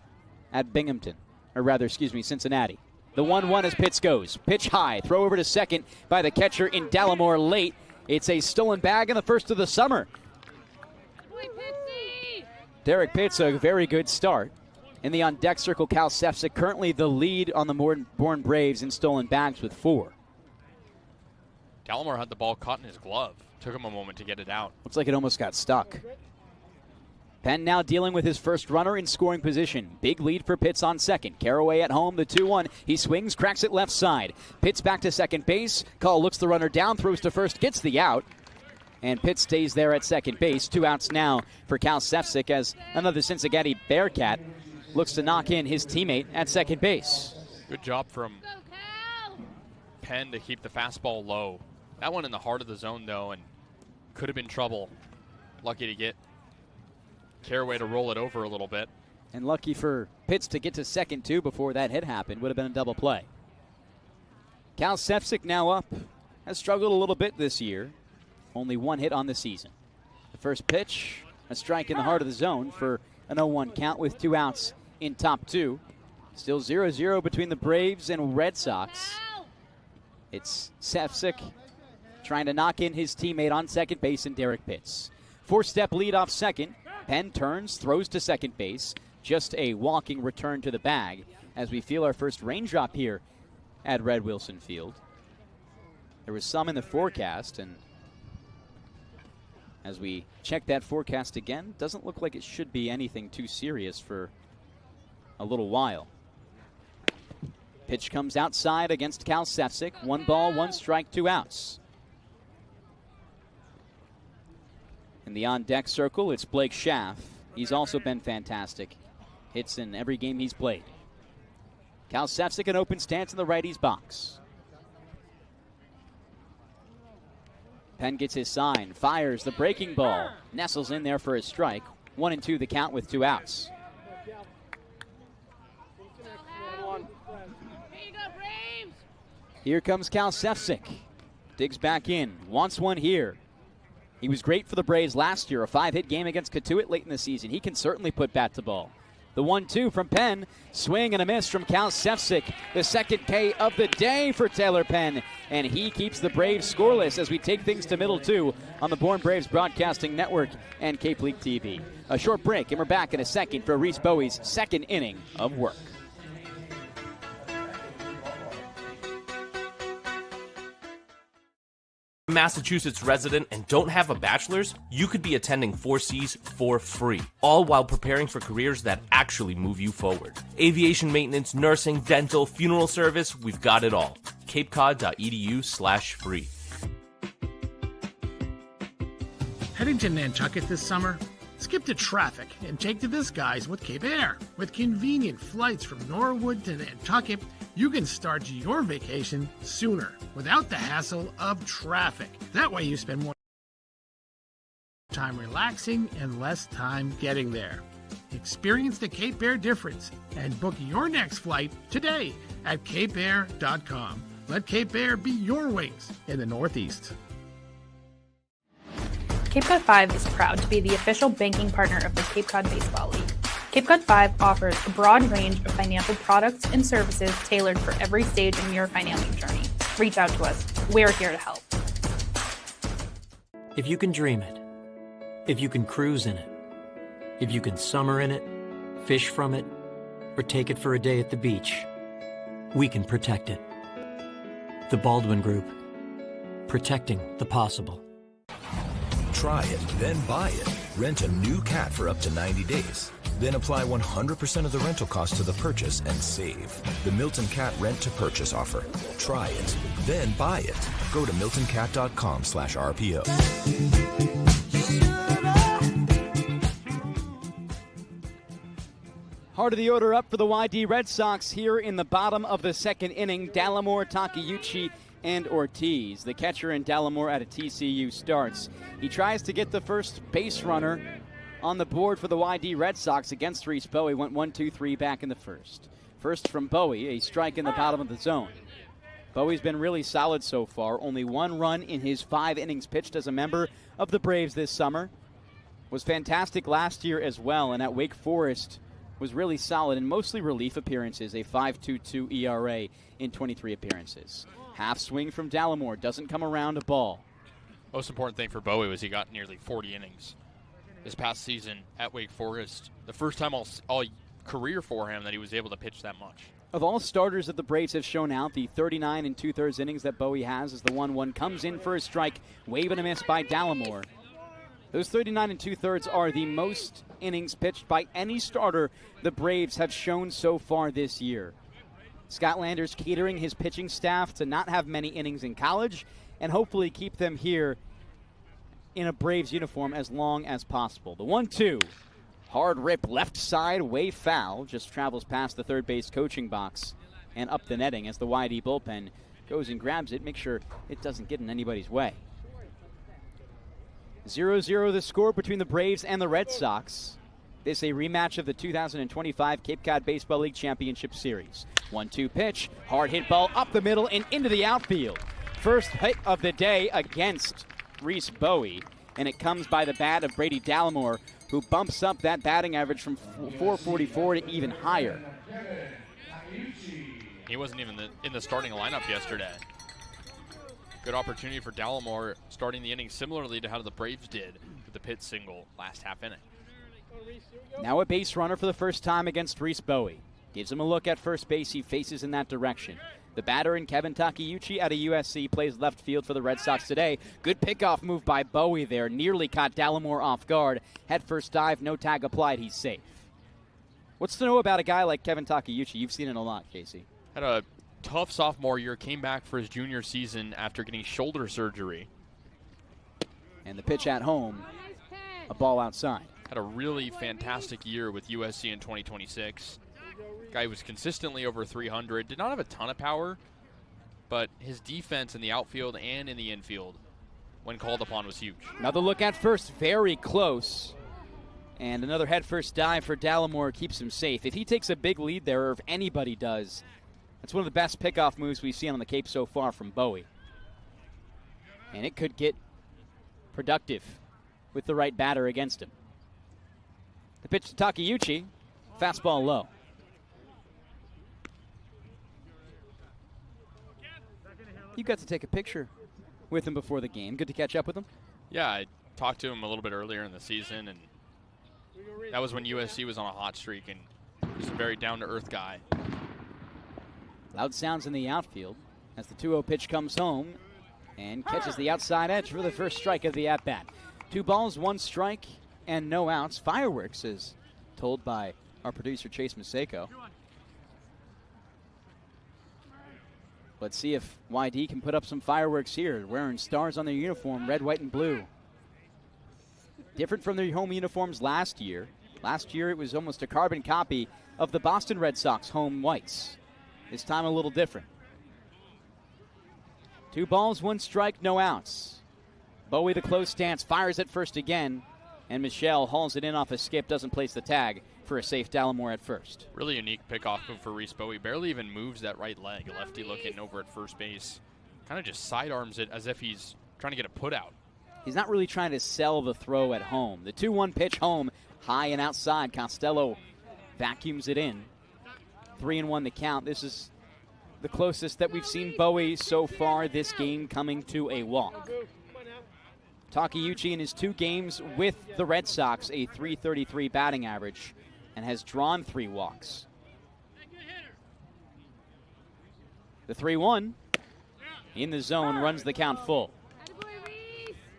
S13: at Binghamton. Or rather, Cincinnati. The 1-1 as Pitts goes. Pitch high. Throw over to second by the catcher in Dallimore late. It's a stolen bag in the first of the summer. Derek Pitts, a very good start. In the on-deck circle, Cal Sefcik currently the lead on the Bourne Braves in stolen bags with 4.
S3: Dallimore had the ball caught in his glove. Took him a moment to get it out.
S13: Looks like it almost got stuck. Penn now dealing with his first runner in scoring position. Big lead for Pitts on second. Carraway at home, the 2-1. He swings, cracks it left side. Pitts back to second base. Call looks the runner down, throws to first, gets the out. And Pitts stays there at second base. 2 outs now for Cal Sefcik as another Cincinnati Bearcat looks to knock in his teammate at second base.
S3: Good job from Penn to keep the fastball low. That one in the heart of the zone, though, and could have been trouble. Lucky to get Carraway to roll it over a little bit.
S13: And lucky for Pitts to get to second, too, before that hit happened. Would have been a double play. Cal Sefcik now up. Has struggled a little bit this year. Only 1 hit on the season. The first pitch, a strike in the heart of the zone for an 0-1 count with 2 outs in top 2. Still 0-0 between the Braves and Red Sox. It's Sefcik trying to knock in his teammate on second base in Derek Pitts. 4-step lead off second. Penn turns, throws to second base. Just a walking return to the bag as we feel our first raindrop here at Red Wilson Field. There was some in the forecast, and as we check that forecast again, doesn't look like it should be anything too serious for a little while. Pitch comes outside against Cal Sefcik. 1 ball, 1 strike, 2 outs. In the on-deck circle, it's Blake Schaff. He's also been fantastic. Hits in every game he's played. Kasey, an open stance in the righty's box. Penn gets his sign, fires the breaking ball, nestles in there for a strike. 1-2 the count with 2 outs. Here comes Kasey. Digs back in, wants one here. He was great for the Braves last year, a 5-hit game against Cotuit late in the season. He can certainly put bat to ball. The 1-2 from Penn, swing and a miss from Kasey, the second K of the day for Taylor Penn, and he keeps the Braves scoreless as we take things to middle 2 on the Bourne Braves Broadcasting Network and Cape League TV. A short break, and we're back in a second for Reese Bowie's second inning of work.
S11: Massachusetts resident and don't have a bachelor's, you could be attending 4Cs for free, all while preparing for careers that actually move you forward. Aviation maintenance, nursing, dental, funeral service, we've got it all. capecod.edu/free.
S4: Heading to Nantucket this summer? Skip the traffic and take to the skies with Cape Air. With convenient flights from Norwood to Nantucket, you can start your vacation sooner without the hassle of traffic. That way you spend more time relaxing and less time getting there. Experience the Cape Air difference and book your next flight today at capeair.com. Let Cape Air be your wings in the Northeast.
S12: Cape Cod 5 is proud to be the official banking partner of the Cape Cod Baseball League. Cape Cod 5 offers a broad range of financial products and services tailored for every stage in your financial journey. Reach out to us. We're here to help.
S8: If you can dream it, if you can cruise in it, if you can summer in it, fish from it, or take it for a day at the beach, we can protect it. The Baldwin Group. Protecting the possible.
S10: Try it, then buy it. Rent a new cat for up to 90 days. Then apply 100% of the rental cost to the purchase and save. The Milton Cat Rent to Purchase offer. Try it, then buy it. Go to miltoncat.com/RPO.
S13: Heart of the order up for the Y-D Red Sox here in the bottom of the second inning. Dallimore, Takeuchi, and Ortiz. The catcher in Dallimore at a TCU starts. He tries to get the first base runner on the board for the Y-D Red Sox against Reese Bowie. Went 1-2-3 back in the first. First from Bowie, a strike in the bottom of the zone. Bowie's been really solid so far. Only 1 run in his 5 innings pitched as a member of the Braves this summer. Was fantastic last year as well, and at Wake Forest was really solid in mostly relief appearances, a 5.22 ERA in 23 appearances. Half swing from Dallimore, doesn't come around a ball.
S3: Most important thing for Bowie was he got nearly 40 innings this past season at Wake Forest. The first time all career for him that he was able to pitch that much.
S13: Of all starters that the Braves have shown out, the 39 2/3 innings that Bowie has is the 1-1 comes in for a strike, wave and a miss by Dallimore. Those 39 2/3 are the most innings pitched by any starter the Braves have shown so far this year. Scott Lander's catering his pitching staff to not have many innings in college and hopefully keep them here in a Braves uniform as long as possible. The 1-2, hard rip left side, way foul, just travels past the third base coaching box and up the netting as the Y-D bullpen goes and grabs it, make sure it doesn't get in anybody's way. 0-0 the score between the Braves and the Red Sox. This a rematch of the 2025 Cape Cod Baseball League Championship Series. 1-2 pitch, hard hit ball up the middle and into the outfield. First hit of the day against Reese Bowie, and it comes by the bat of Brady Dallimore, who bumps up that batting average from 444 to even higher.
S3: He wasn't even in the starting lineup yesterday. Good opportunity for Dallimore starting the inning similarly to how the Braves did with the Pitt single last half inning.
S13: Now a base runner for the first time against Reese Bowie. Gives him a look at first base. He faces in that direction. The batter in Kevin Takeuchi out of USC plays left field for the Red Sox today. Good pickoff move by Bowie there. Nearly caught Dallimore off guard. Head first dive, no tag applied. He's safe. What's to know about a guy like Kevin Takeuchi? You've seen it a lot, Kasey.
S3: Had a tough sophomore year, came back for his junior season after getting shoulder surgery.
S13: And the pitch at home a ball outside.
S3: Had a really fantastic year with USC in 2026. Guy was consistently over 300. Did not have a ton of power, but his defense in the outfield and in the infield, when called upon, was huge.
S13: Another look at first, very close. And another head-first dive for Dallimore keeps him safe. If he takes a big lead there, or if anybody does, that's one of the best pickoff moves we've seen on the Cape so far from Bowie. And it could get productive with the right batter against him. The pitch to Takeuchi, fastball low. You got to take a picture with him before the game. Good to catch up with him.
S3: Yeah, I talked to him a little bit earlier in the season, and that was when USC was on a hot streak, and he's a very down-to-earth guy.
S13: Loud sounds in the outfield as the 2-0 pitch comes home and catches the outside edge for the first strike of the at-bat. 2 balls, 1 strike, and no outs. Fireworks, as told by our producer Chase Maceiko. Let's see if Y-D can put up some fireworks here, wearing stars on their uniform, red, white, and blue. Different from their home uniforms last year. Last year it was almost a carbon copy of the Boston Red Sox home whites. This time a little different. 2 balls, 1 strike, no outs. Bowie, the close stance, fires at first again, and Michelle hauls it in off a skip, doesn't place the tag for a safe Dallimore at first.
S3: Really unique pickoff move for Reese Bowie. Barely even moves that right leg. Lefty looking over at first base. Kind of just sidearms it as if he's trying to get a put out.
S13: He's not really trying to sell the throw at home. The 2-1 pitch home, high and outside. Costello vacuums it in. 3-1 the count. This is the closest that we've seen Bowie so far this game coming to a walk. Takeuchi in his 2 games with the Red Sox, a .333 batting average, and has drawn 3 walks. The 3-1 in the zone, runs the count full.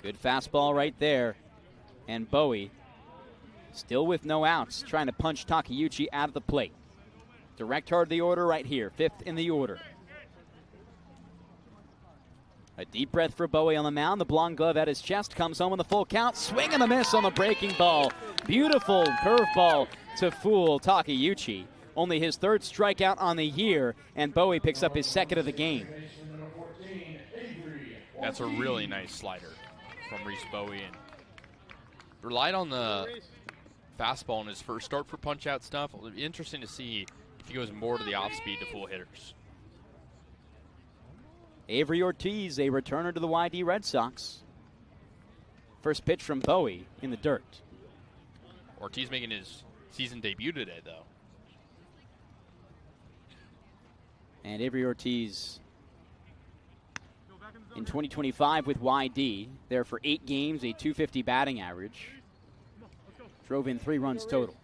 S13: Good fastball right there. And Bowie, still with no outs, trying to punch Takeuchi out of the plate. Direct her to the order right here, 5th in the order. A deep breath for Bowie on the mound. The blonde glove at his chest, comes home on the full count. Swing and a miss on the breaking ball. Beautiful curveball to fool Takeuchi. Only his 3rd strikeout on the year, and Bowie picks up his 2nd of the game.
S3: That's a really nice slider from Reese Bowie, and relied on the fastball in his first start for punch-out stuff. It'll be interesting to see if he goes more to the off-speed to fool hitters.
S13: Avery Ortiz, a returner to the Y-D Red Sox. First pitch from Bowie in the dirt.
S3: Ortiz making his season debut today, though.
S13: And Avery Ortiz in 2025 with Y-D, there for 8 games, a .250 batting average. Drove in 3 runs total.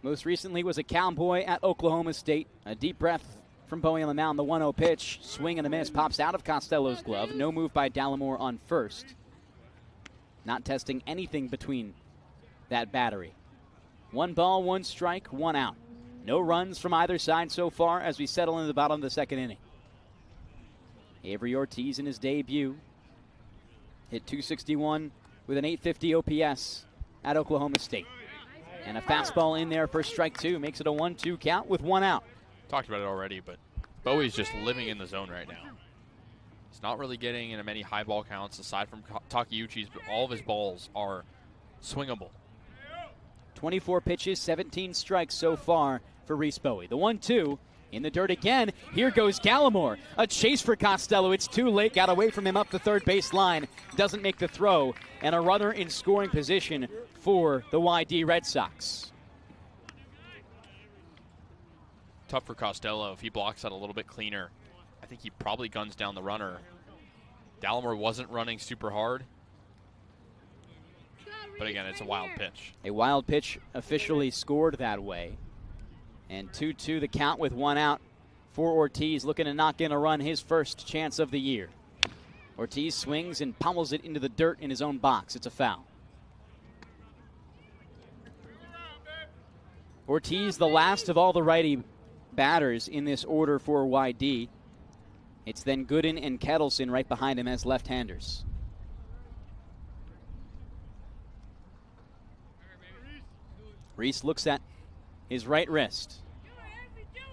S13: Most recently was a Cowboy at Oklahoma State. A deep breath from Bowie on the mound. The 1-0 pitch, swing and a miss, pops out of Costello's glove. No move by Dallimore on first. Not testing anything between that battery. 1 ball, 1 strike, 1 out. No runs from either side so far as we settle into the bottom of the 2nd inning. Avery Ortiz in his debut hit .261 with an .850 OPS at Oklahoma State. And a fastball in there for strike 2 makes it a 1-2 count with 1 out.
S3: Talked about it already, but Bowie's just living in the zone right now. He's not really getting into many high ball counts aside from Takeuchi's, but all of his balls are swingable.
S13: 24 pitches, 17 strikes so far for Reese Bowie. The 1-2 in the dirt again. Here goes Gallimore. A chase for Costello. It's too late. Got away from him up the 3rd base line. Doesn't make the throw. And a runner in scoring position for the Y-D Red Sox.
S3: Tough for Costello. If he blocks that a little bit cleaner, I think he probably guns down the runner. Dallimore wasn't running super hard. But again, it's a wild pitch.
S13: A wild pitch officially scored that way. And 2-2 the count with 1 out for Ortiz, looking to knock in a run, his first chance of the year. Ortiz swings and pummels it into the dirt in his own box. It's a foul. Ortiz, the last of all the righty batters in this order for Y-D. It's then Gooden and Kettleson right behind him as left-handers. Reese looks at his right wrist.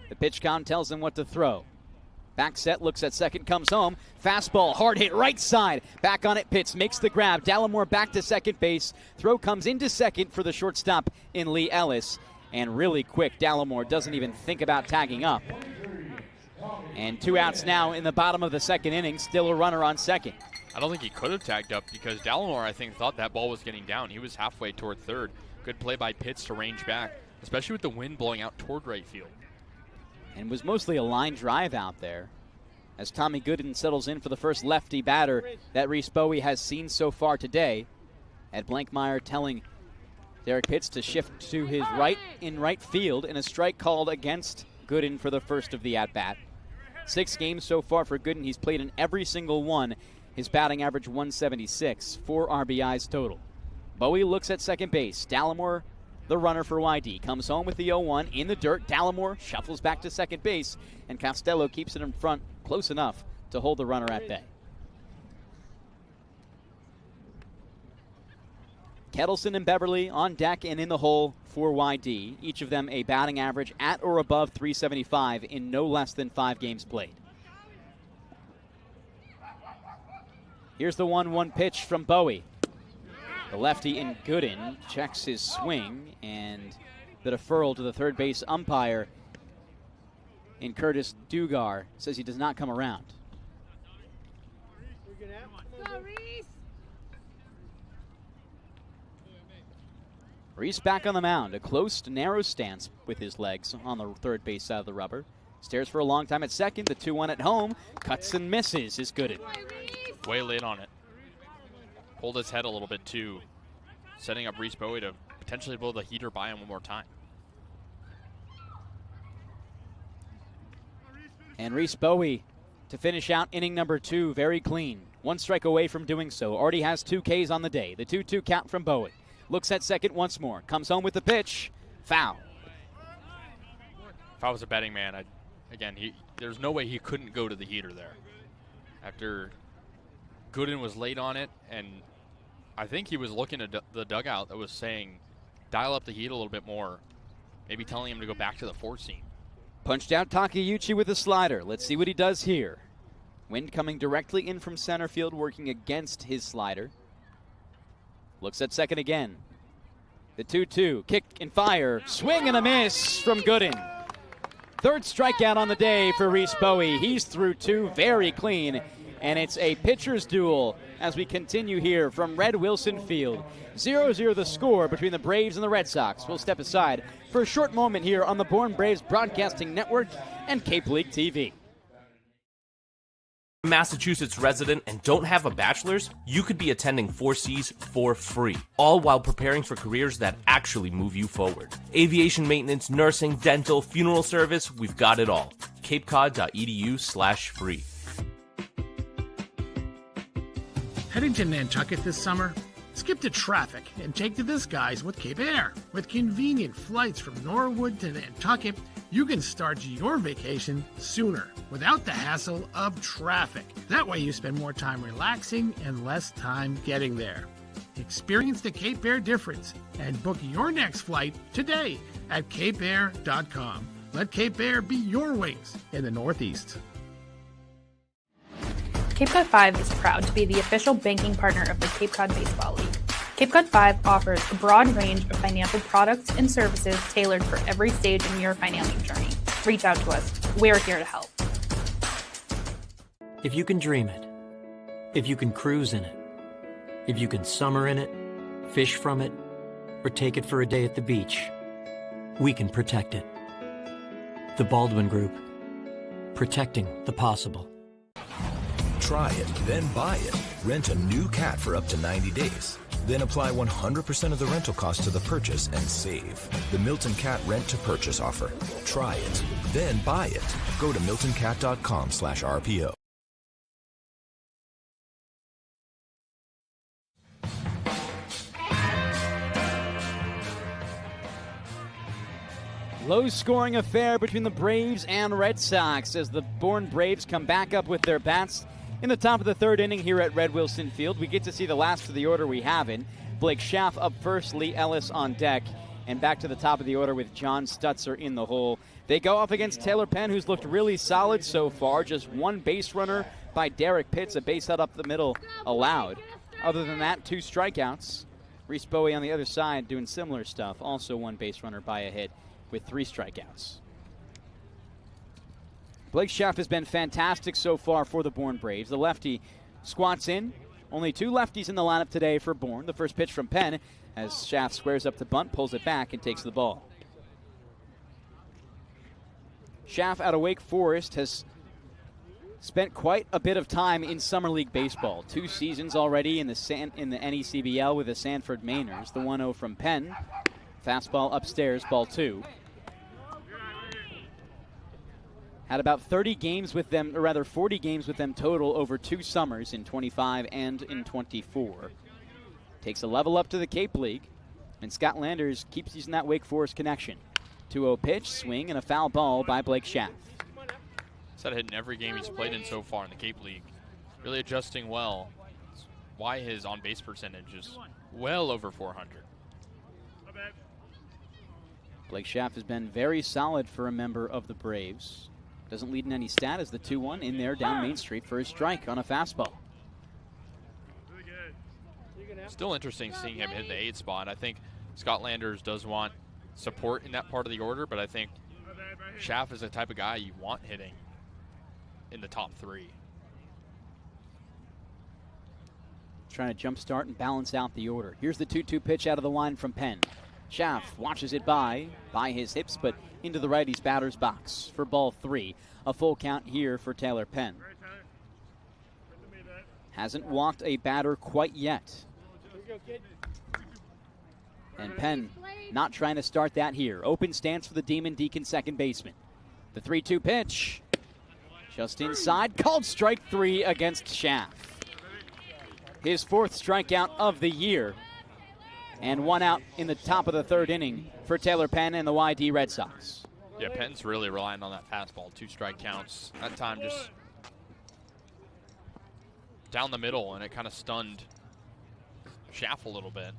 S13: The pitch count tells him what to throw. Back set, looks at second, comes home. Fastball, hard hit, right side. Back on it, Pitts makes the grab. Dallimore back to second base. Throw comes into second for the shortstop in Lee Ellis. And really quick, Dallimore doesn't even think about tagging up. And 2 outs now in the bottom of the second inning. Still a runner on second.
S3: I don't think he could have tagged up because Dallimore, I think, thought that ball was getting down. He was halfway toward third. Good play by Pitts to range back, especially with the wind blowing out toward right field.
S13: And was mostly a line drive out there as Tommy Gooden settles in for the first lefty batter that Reese Bowie has seen so far today. Ed Blankmeyer telling Derek Pitts to shift to his right in right field, and a strike called against Gooden for the first of the at-bat. 6 games so far for Gooden. He's played in every single one. His batting average 176, 4 RBIs total. Bowie looks at second base. Dallimore, the runner for Y-D, comes home with the 0-1 in the dirt. Dallimore shuffles back to second base, and Costello keeps it in front close enough to hold the runner at bay. Kettleson and Beverly on deck and in the hole for Y-D. Each of them a batting average at or above 375 in no less than 5 games played. Here's the 1-1 pitch from Bowie. The lefty in Gooden checks his swing, and the deferral to the third base umpire in Curtis Dugar says he does not come around. Reese back on the mound, a close to narrow stance with his legs on the third base side of the rubber. Stares for a long time at second, the 2-1 at home, cuts and misses is Gooden.
S3: Way late on it. Pulled his head a little bit too, setting up Reese Bowie to potentially blow the heater by him one more time.
S13: And Reese Bowie to finish out inning number 2 very clean. 1 strike away from doing so. Already has 2 Ks on the day. The 2-2 count from Bowie. Looks at second once more. Comes home with the pitch. Foul.
S3: If I was a betting man, there's no way he couldn't go to the heater there. After Gooden was late on it, and I think he was looking at the dugout that was saying, dial up the heat a little bit more. Maybe telling him to go back to the 4 seam.
S13: Punched out Takeuchi with a slider. Let's see what he does here. Wind coming directly in from center field, working against his slider. Looks at second again. The 2-2, kick and fire, swing and a miss from Gooden. 3rd strikeout on the day for Reese Bowie. He's through 2 very clean, and it's a pitcher's duel as we continue here from Red Wilson Field. 0-0 the score between the Braves and the Red Sox. We'll step aside for a short moment here on the Bourne Braves Broadcasting Network and Cape League TV.
S11: Massachusetts resident and don't have a bachelor's, you could be attending 4Cs for free, all while preparing for careers that actually move you forward. Aviation maintenance, nursing, dental, funeral service, we've got it all. capecod.edu/free.
S4: Heading to Nantucket this summer? Skip the traffic and take to the skies with Cape Air. With convenient flights from Norwood to Nantucket, you can start your vacation sooner without the hassle of traffic. That way you spend more time relaxing and less time getting there. Experience the Cape Air difference and book your next flight today at capeair.com. Let Cape Air be your wings in the Northeast.
S12: Cape Cod 5 is proud to be the official banking partner of the Cape Cod Baseball League. Cape Cod 5 offers a broad range of financial products and services tailored for every stage in your financial journey. Reach out to us. We're here to help.
S8: If you can dream it, if you can cruise in it, if you can summer in it, fish from it, or take it for a day at the beach, we can protect it. The Baldwin Group. Protecting the possible.
S10: Try it, then buy it. Rent a new cat for up to 90 days. Then apply 100% of the rental cost to the purchase and save. The Milton Cat Rent to Purchase offer. Try it, then buy it. Go to miltoncat.com/RPO.
S13: Low-scoring affair between the Braves and Red Sox as the Bourne Braves come back up with their bats. In the top of the 3rd inning here at Red Wilson Field, we get to see the last of the order we have in. Blake Schaff up first, Lee Ellis on deck, and back to the top of the order with John Stutzer in the hole. They go up against Taylor Penn, who's looked really solid so far. Just one base runner by Derek Pitts, a base hit up the middle allowed. Other than that, 2 strikeouts. Reese Bowie on the other side doing similar stuff. Also one base runner by a hit with 3 strikeouts. Blake Schaff has been fantastic so far for the Bourne Braves. The lefty squats in. Only 2 lefties in the lineup today for Bourne. The first pitch from Penn as Schaff squares up to bunt, pulls it back, and takes the ball. Schaff out of Wake Forest has spent quite a bit of time in Summer League baseball. 2 seasons already in the NECBL with the Sanford Mainers. The 1-0 from Penn. Fastball upstairs, ball 2. Had about 30 games with them, or rather 40 games with them total over 2 summers in 25 and in 24. Takes a level up to the Cape League, and Scott Landers keeps using that Wake Forest connection. 2-0 pitch, swing, and a foul ball by Blake Schaff.
S3: He's had a hit in every game he's played in so far in the Cape League. Really adjusting well. That's why his on-base percentage is well over 400.
S13: Blake Schaff has been very solid for a member of the Braves. Doesn't lead in any stat as the 2-1 in there down Main Street for his strike on a fastball.
S3: Still interesting seeing him hit the 8 spot. I think Scott Landers does want support in that part of the order, but I think Schaff is the type of guy you want hitting in the top 3.
S13: Trying to jumpstart and balance out the order. Here's the 2-2 pitch out of the line from Penn. Schaff watches it by his hips, but into the righty's batter's box for ball 3. A full count here for Taylor Penn. Hasn't walked a batter quite yet. And Penn not trying to start that here. Open stance for the Demon Deacon second baseman. The 3-2 pitch. Just inside. Called strike 3 against Schaff. His 4th strikeout of the year. And 1 out in the top of the 3rd inning for Taylor Penn and the Y-D Red Sox.
S3: Yeah, Penn's really relying on that fastball. 2 strike counts. That time just down the middle, and it kind of stunned Schaff a little bit.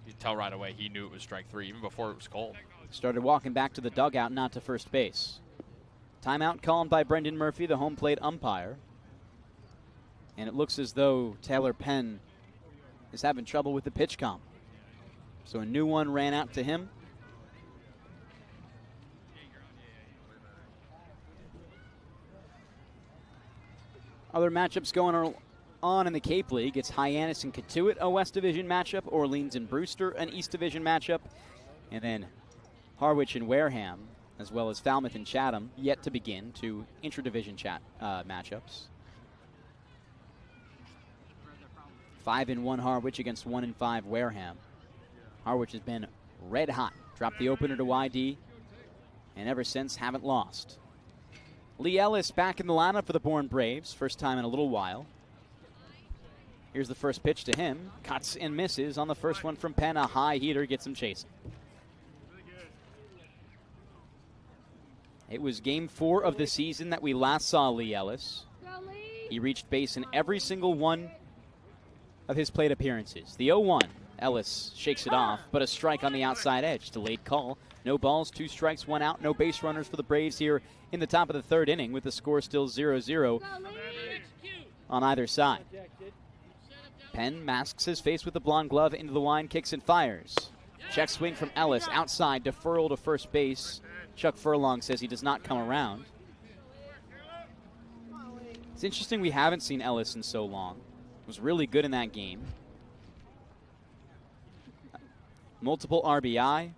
S3: You could tell right away he knew it was strike 3, even before it was called.
S13: Started walking back to the dugout, not to first base. Timeout called by Brendan Murphy, the home plate umpire. And it looks as though Taylor Penn is having trouble with the pitch comp. So a new one ran out to him. Other matchups going on in the Cape League. It's Hyannis and Catuit, a West Division matchup. Orleans and Brewster, an East Division matchup. And then Harwich and Wareham, as well as Falmouth and Chatham, yet to begin, 2 intra-division matchups. 5-1 Harwich against 1-5 Wareham. Harwich has been red hot. Dropped the opener to Y-D, and ever since haven't lost. Lee Ellis back in the lineup for the Bourne Braves. First time in a little while. Here's the first pitch to him. Cuts and misses on the first one from Penn. A high heater gets him chasing. It was game 4 of the season that we last saw Lee Ellis. He reached base in every single one of his plate appearances. The 0-1. Ellis shakes it off, but a strike on the outside edge. Delayed call. No balls, 2 strikes, 1 out. No base runners for the Braves here in the top of the 3rd inning with the score still 0-0 on either side. Penn masks his face with the blonde glove into the line, kicks and fires. Check swing from Ellis outside, deferral to first base. Chuck Furlong says he does not come around. It's interesting we haven't seen Ellis in so long. Was really good in that game. Multiple RBI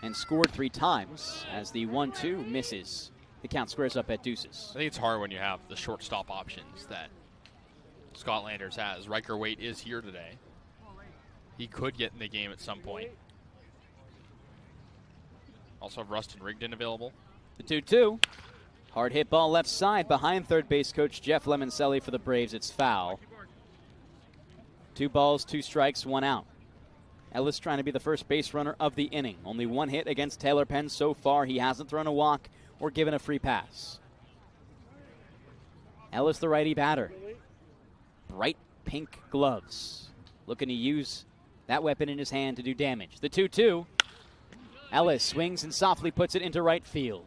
S13: and scored 3 times as the 1-2 misses. The count squares up at deuces.
S3: I think it's hard when you have the shortstop options that Scott Landers has. Riker Waite is here today. He could get in the game at some point. Also have Rustin Rigdon available.
S13: The 2-2. Hard hit ball left side behind third base coach Jeff Lemoncelli for the Braves. It's foul. 2 balls, 2 strikes, 1 out. Ellis trying to be the first base runner of the inning. Only 1 hit against Taylor Penn so far. He hasn't thrown a walk or given a free pass. Ellis, the righty batter. Bright pink gloves. Looking to use that weapon in his hand to do damage. The 2-2. Ellis swings and softly puts it into right field.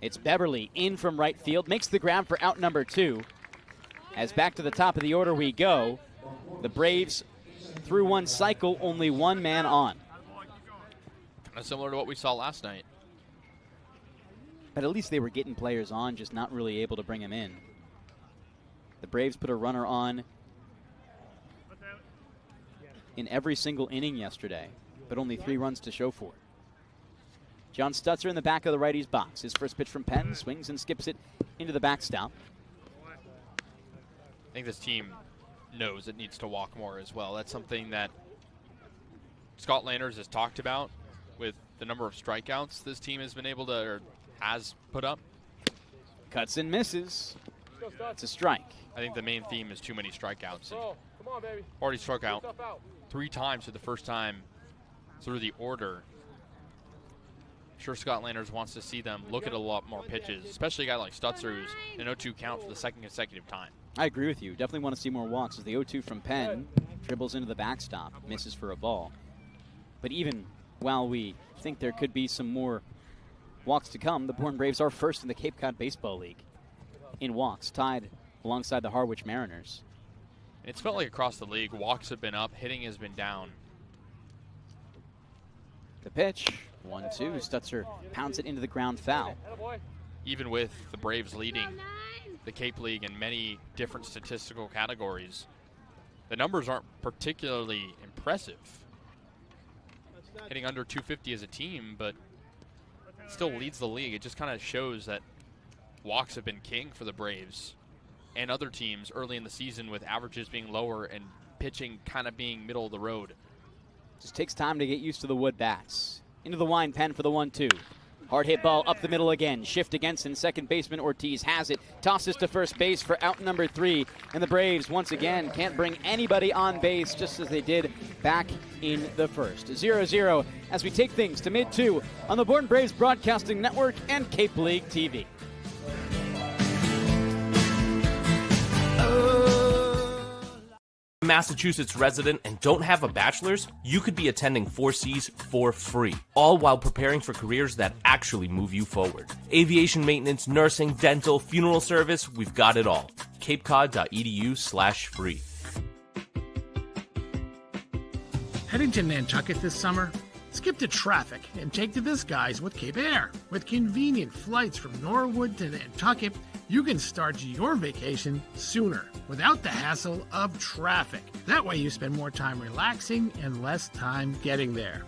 S13: It's Beverly in from right field, makes the grab for out number 2. As back to the top of the order we go, the Braves through one cycle, only one man on.
S14: Kind of similar to what we saw last night.
S13: But at least they were getting players on, just not really able to bring them in. The Braves put a runner on in every single inning yesterday, but only 3 runs to show for it. John Stutzer in the back of the righty's box. His first pitch from Penn, swings and skips it into the backstop.
S14: I think this team knows it needs to walk more as well. That's something that Scott Landers has talked about with the number of strikeouts this team has been able to, or has put up.
S13: Cuts and misses. It's a strike.
S14: I think the main theme is too many strikeouts. Already struck out 3 times for the first time through the order. I'm sure Scott Landers wants to see them look at a lot more pitches, especially a guy like Stutzer who's an 0-2 count for the second consecutive time.
S13: I agree with you. Definitely want to see more walks as the 0-2 from Penn dribbles into the backstop, misses for a ball. But even while we think there could be some more walks to come, the Bourne Braves are first in the Cape Cod Baseball League in walks, tied alongside the Harwich Mariners.
S14: It's felt like across the league, walks have been up, hitting has been down.
S13: The pitch, 1-2. Stutzer pounds it into the ground, foul.
S14: Even with the Braves leading the Cape League in many different statistical categories, the numbers aren't particularly impressive. Hitting under 250 as a team, but it still leads the league. It just kind of shows that walks have been king for the Braves and other teams early in the season, with averages being lower and pitching kind of being middle of the road.
S13: Just takes time to get used to the wood bats. Into the wine pen for the 1-2. Hard hit ball up the middle again. Shift against, and second baseman Ortiz has it. Tosses to first base for out number 3. And the Braves once again can't bring anybody on base, just as they did back in the first. 0-0 as we take things to mid-2 on the Bourne Braves Broadcasting Network and Cape League TV.
S11: Massachusetts resident and don't have a bachelor's, you could be attending 4Cs for free, all while preparing for careers that actually move you forward. Aviation maintenance, nursing, dental, funeral service, we've got it all. capecod.edu/free.
S4: Heading to Nantucket this summer? Skip the traffic and take to the skies with Cape Air. With convenient flights from Norwood to Nantucket, you can start your vacation sooner without the hassle of traffic. That way you spend more time relaxing and less time getting there.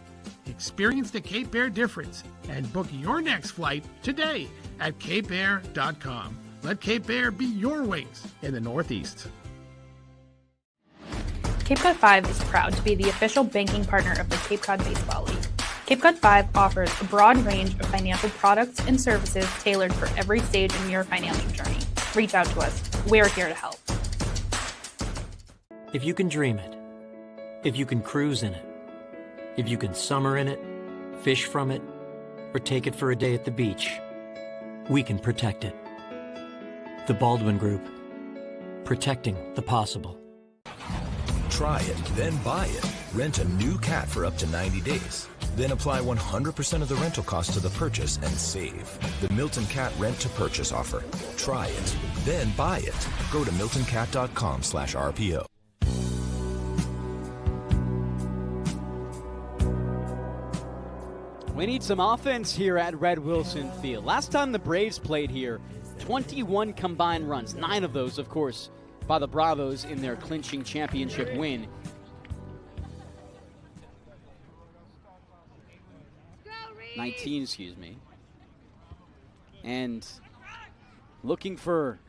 S4: Experience the Cape Air difference and book your next flight today at capeair.com. Let Cape Air be your wings in the Northeast.
S12: Cape Cod 5 is proud to be the official banking partner of the Cape Cod Baseball League. Cape Cod 5 offers a broad range of financial products and services tailored for every stage in your financial journey. Reach out to us. We're here to help.
S8: If you can dream it, if you can cruise in it, if you can summer in it, fish from it, or take it for a day at the beach, we can protect it. The Baldwin Group. Protecting the possible.
S10: Try it, then buy it. Rent a new cat for up to 90 days. Then apply 100% of the rental cost to the purchase and save. The Milton Cat Rent to Purchase offer. Try it, then buy it. Go to miltoncat.com/RPO.
S13: We need some offense here at Red Wilson Field. Last time the Braves played here, 21 combined runs, 9 of those, of course, by the Bravos in their clinching championship win. And looking for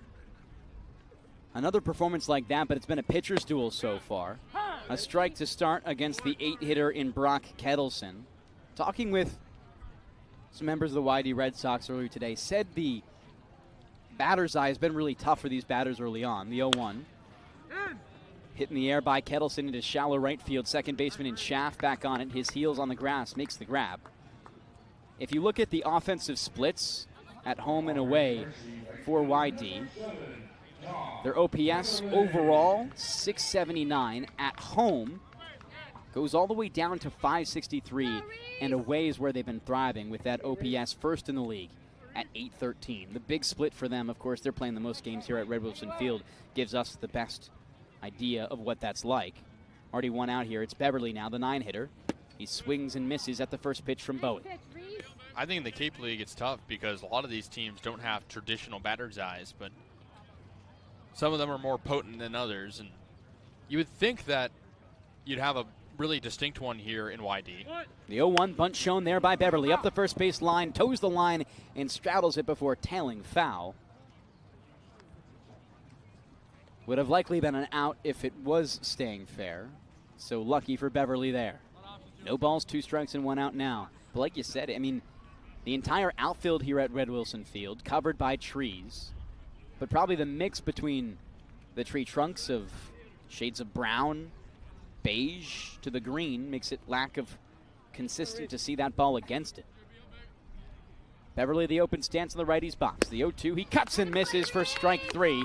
S13: another performance like that, but it's been a pitcher's duel so far. A strike to start against the 8-hitter in Brock Kettleson. Talking with some members of the Y-D Red Sox earlier today, said the batter's eye has been really tough for these batters early on. The 0-1. Hit in the air by Kettleson into shallow right field. Second baseman in Schaff back on it. His heels on the grass, makes the grab. If you look at the offensive splits at home and away for Y-D, their OPS overall, 679. At home, goes all the way down to 563, and away is where they've been thriving with that OPS first in the league at 813. The big split for them, of course, they're playing the most games here at Red Wilson Field, gives us the best idea of what that's like. Already one out here. It's Beverly now, the 9-hitter. He swings and misses at the first pitch from Bowie.
S14: I think in the Cape League it's tough because a lot of these teams don't have traditional batter's eyes, but some of them are more potent than others. And you would think that you'd have a really distinct one here in Y-D.
S13: The 0-1 bunt shown there by Beverly up the first base line, toes the line, and straddles it before tailing foul. Would have likely been an out if it was staying fair. So lucky for Beverly there. No balls, 2 strikes, and 1 out now. But like you said, I mean, the entire outfield here at Red Wilson Field covered by trees. But probably the mix between the tree trunks of shades of brown, beige to the green makes it lack of consistent to see that ball against it. Beverly, the open stance in the righty's box. The 0-2, he cuts and misses for strike 3.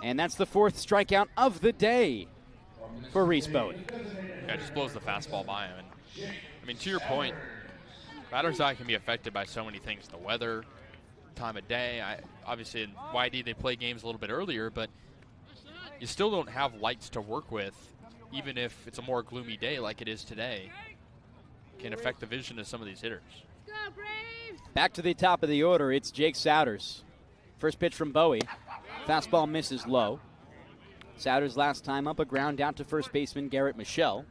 S13: And that's the 4th strikeout of the day for Reese Bowie.
S14: Yeah, just blows the fastball by him. And, I mean, to your point, batter's eye can be affected by so many things. The weather, time of day. Obviously, in Y-D, they play games a little bit earlier, but you still don't have lights to work with, even if it's a more gloomy day like it is today. It can affect the vision of some of these hitters.
S13: Back to the top of the order, it's Jake Souders. First pitch from Bowie. Fastball misses low. Souders last time up, a ground out to first baseman Garrett Michelle.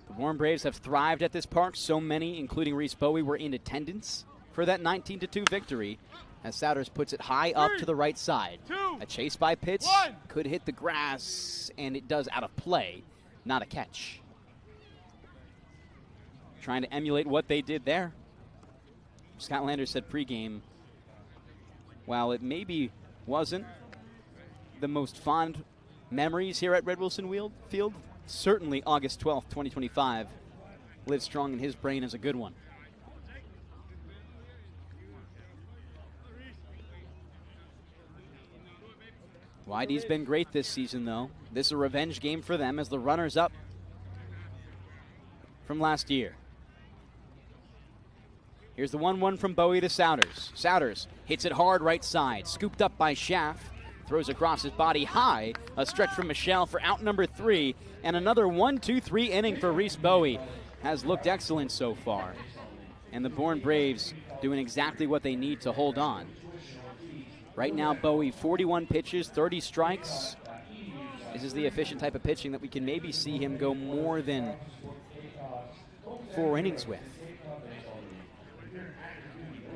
S13: The Bourne Braves have thrived at this park. So many, including Reese Bowie, were in attendance for that 19-2 victory as Souders puts it high up to the right side. A chase by pitch could hit the grass, and it does out of play, not a catch. Trying to emulate what they did there. Scott Landers said pregame, while it maybe wasn't the most fond memories here at Red Wilson Field, certainly August 12th, 2025 lives strong in his brain as a good one. Y-D's been great this season, though. This is a revenge game for them as the runners up from last year. Here's the 1-1 from Bowie to Souders. Souders hits it hard right side, scooped up by Schaff, throws across his body high, a stretch from Michelle for out number 3, and another 1-2-3 inning for Reese Bowie. Has looked excellent so far. And the Bourne Braves doing exactly what they need to hold on. Right now, Bowie, 41 pitches, 30 strikes. This is the efficient type of pitching that we can maybe see him go more than 4 innings with.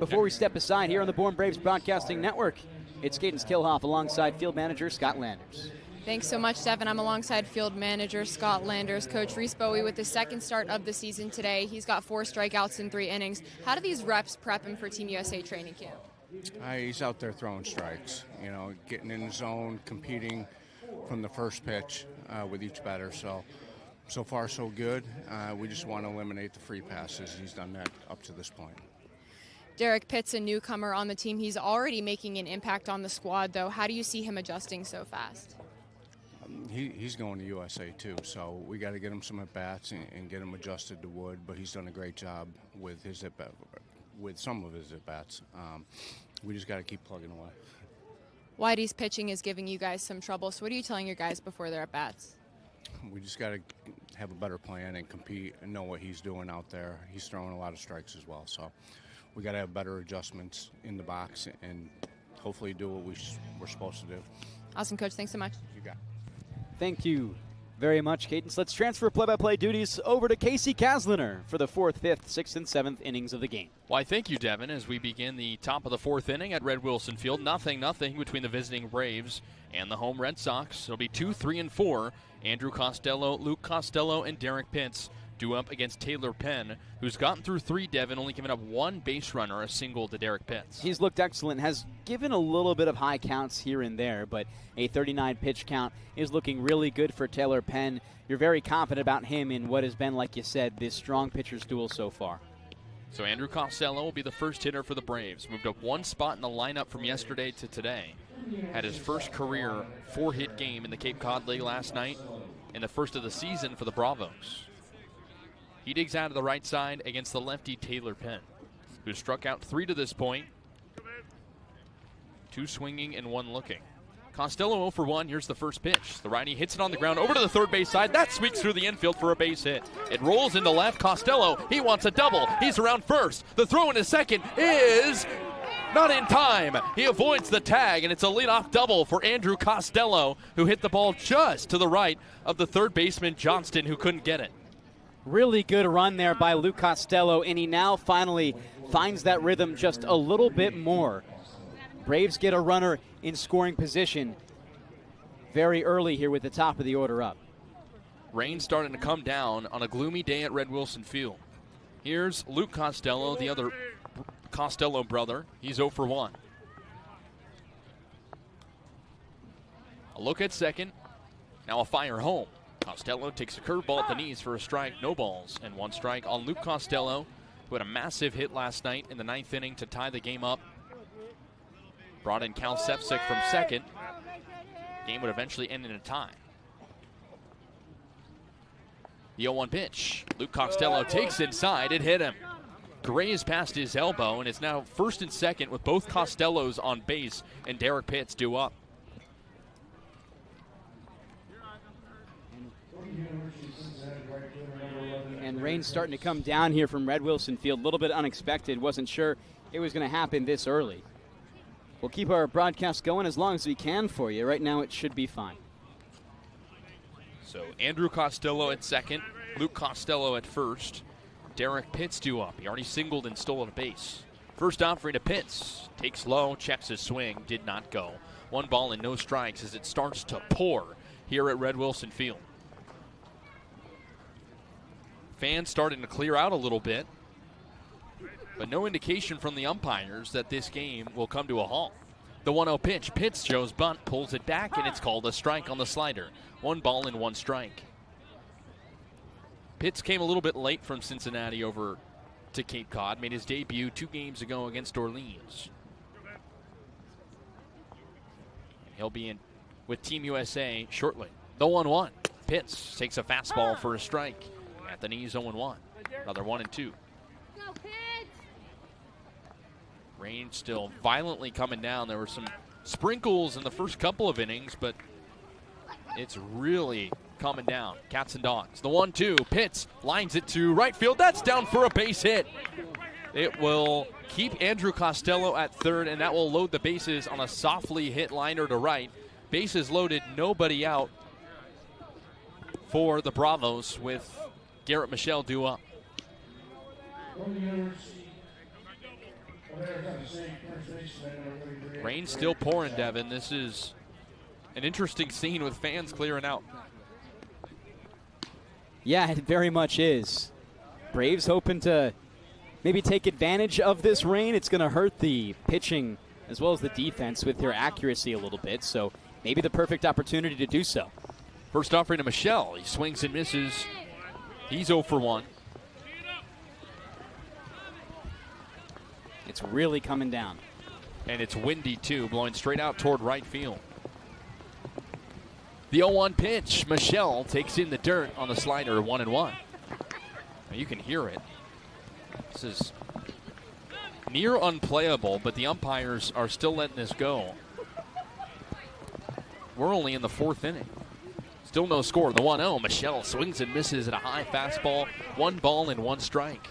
S13: Before we step aside here on the Bourne Braves Broadcasting Network, it's Kaydence Kilhof alongside field manager Scott Landers.
S2: Thanks so much, Devon. I'm alongside field manager Scott Landers. Coach Reese Bowie with the second start of the season today. He's got 4 strikeouts in 3 innings. How do these reps prep him for Team USA training camp?
S5: He's out there throwing strikes, getting in the zone, competing from the first pitch with each batter. So far, so good. We just want to eliminate the free passes. He's done that up to this point.
S2: Derek Pitt's a newcomer on the team. He's already making an impact on the squad, though. How do you see him adjusting so fast?
S5: He's going to USA, too, so we got to get him some at-bats and get him adjusted to Wood, but he's done a great job with his with some of his at-bats. We just got to keep plugging away.
S2: Y-D's pitching is giving you guys some trouble, so what are you telling your guys before their at-bats?
S5: We just got to have a better plan and compete and know what he's doing out there. He's throwing a lot of strikes as well, so we got to have better adjustments in the box and hopefully do what we're supposed to do.
S2: Awesome, Coach. Thanks so much.
S5: You got it.
S13: Thank you very much, Kaydence. Let's transfer play-by-play duties over to Kasey Kazliner for the 4th, 5th, 6th, and 7th innings of the game.
S14: Why, thank you, Devon, as we begin the top of the 4th inning at Red Wilson Field. 0-0 between the visiting Braves and the home Red Sox. It'll be 2, 3, and 4. Andrew Costello, Luke Costello, and Derek Pitts due up against Taylor Penn, who's gotten through 3, Devon, only giving up 1 base runner, a single to Derek Pitts.
S13: He's looked excellent, has given a little bit of high counts here and there, but a 39 pitch count is looking really good for Taylor Penn. You're very confident about him in what has been, like you said, this strong pitcher's duel so far.
S14: So Andrew Costello will be the first hitter for the Braves. Moved up 1 spot in the lineup from yesterday to today. had his first career 4-hit game in the Cape Cod League last night and the first of the season for the Bravos. He digs out of the right side against the lefty Taylor Penn, who struck out 3 to this point. 2 swinging and 1 looking. Costello 0 for 1. Here's the first pitch. The righty hits it on the ground over to the third base side. That sweeps through the infield for a base hit. It rolls into left. Costello, he wants a double. He's around first. The throw into second is not in time. He avoids the tag, and it's a leadoff double for Andrew Costello, who hit the ball just to the right of the third baseman Johnston, who couldn't get it.
S13: Really good run there by Luke Costello, and he now finally finds that rhythm just a little bit more. Braves get a runner in scoring position very early here with the top of the order up.
S14: Rain starting to come down on a gloomy day at Red Wilson Field. Here's Luke Costello, the other Costello brother. He's 0 for 1. A look at second. Now a fire home. Costello takes a curveball at the knees for a strike. No balls and 1 strike on Luke Costello, who had a massive hit last night in the 9th inning to tie the game up. Brought in Cal Sepsic from second. Game would eventually end in a tie. The 0-1 pitch. Luke Costello takes inside. It hit him. Grazed past his elbow, and it's now first and second with both Costellos on base and Derek Pitts due up.
S13: And rain's starting to come down here from Red Wilson Field. A little bit unexpected. Wasn't sure it was going to happen this early. We'll keep our broadcast going as long as we can for you. Right now it should be fine.
S14: So Andrew Costello at second, Luke Costello at first. Derek Pitts due up. He already singled and stole a base. First offering to Pitts. Takes low, checks his swing, did not go. 1 ball and no strikes as it starts to pour here at Red Wilson Field. Fans starting to clear out a little bit, but no indication from the umpires that this game will come to a halt. The 1-0 pitch. Pitts shows bunt, pulls it back, and it's called a strike on the slider. 1 ball and 1 strike. Pitts came a little bit late from Cincinnati over to Cape Cod. Made his debut 2 games ago against Orleans. He'll be in with Team USA shortly. The 1-1. Pitts takes a fastball for a strike. At the knees, 0-1. Another 1-2. Rain still violently coming down. There were some sprinkles in the first couple of innings, but it's really coming down. Cats and dogs. The 1-2. Pitts lines it to right field. That's down for a base hit. It will keep Andrew Costello at third, and that will load the bases on a softly hit liner to right. Bases loaded, nobody out for the Bravos with Garrett Michelle due up. Rain still pouring, Devon. This is an interesting scene with fans clearing out.
S13: Yeah, it very much is. Braves hoping to maybe take advantage of this rain. It's going to hurt the pitching as well as the defense with their accuracy a little bit, so maybe the perfect opportunity to do so.
S14: First offering to Michelle. He swings and misses. He's 0 for 1.
S13: It's really coming down.
S14: And it's windy, too, blowing straight out toward right field. The 0-1 pitch. Michelle takes in the dirt on the slider, 1-1. Now you can hear it. This is near unplayable, but the umpires are still letting this go. We're only in the 4th inning. Still no score. The 1-0. Michelle swings and misses at a high fastball. 1 ball and 1 strike.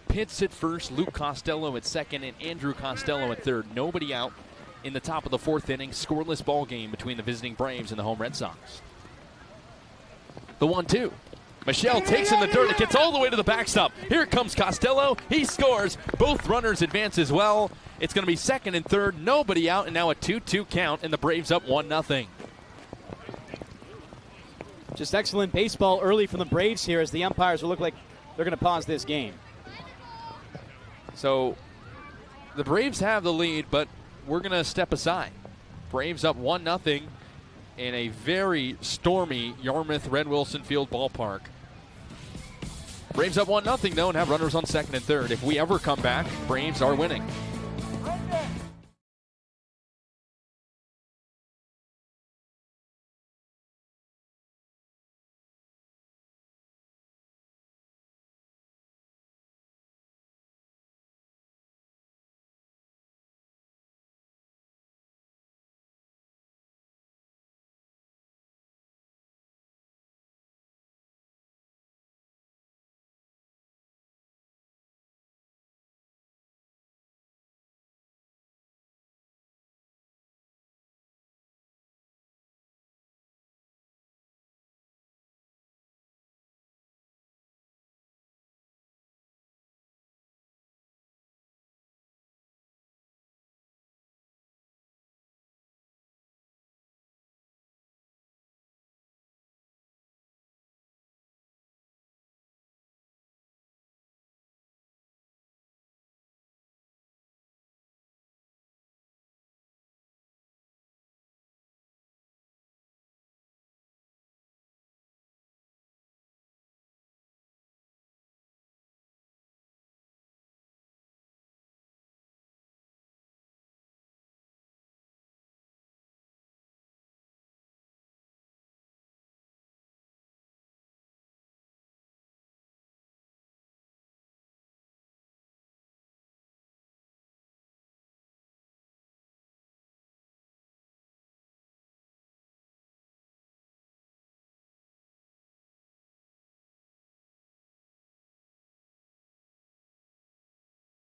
S14: Pitts at first, Luke Costello at second, and Andrew Costello at third. Nobody out in the top of the 4th inning. Scoreless ball game between the visiting Braves and the home Red Sox. The 1-2. Michelle takes in the dirt. It gets all the way to the backstop. Here comes Costello. He scores. Both runners advance as well. It's going to be second and third. Nobody out, and now a 2-2 count, and the Braves up 1-0.
S13: Just excellent baseball early from the Braves here as the umpires will look like they're going to pause this game.
S14: So the Braves have the lead, but we're going to step aside. Braves up 1-0 in a very stormy Yarmouth Red Wilson Field ballpark. Braves up 1-0 though and have runners on second and third. If we ever come back, Braves are winning.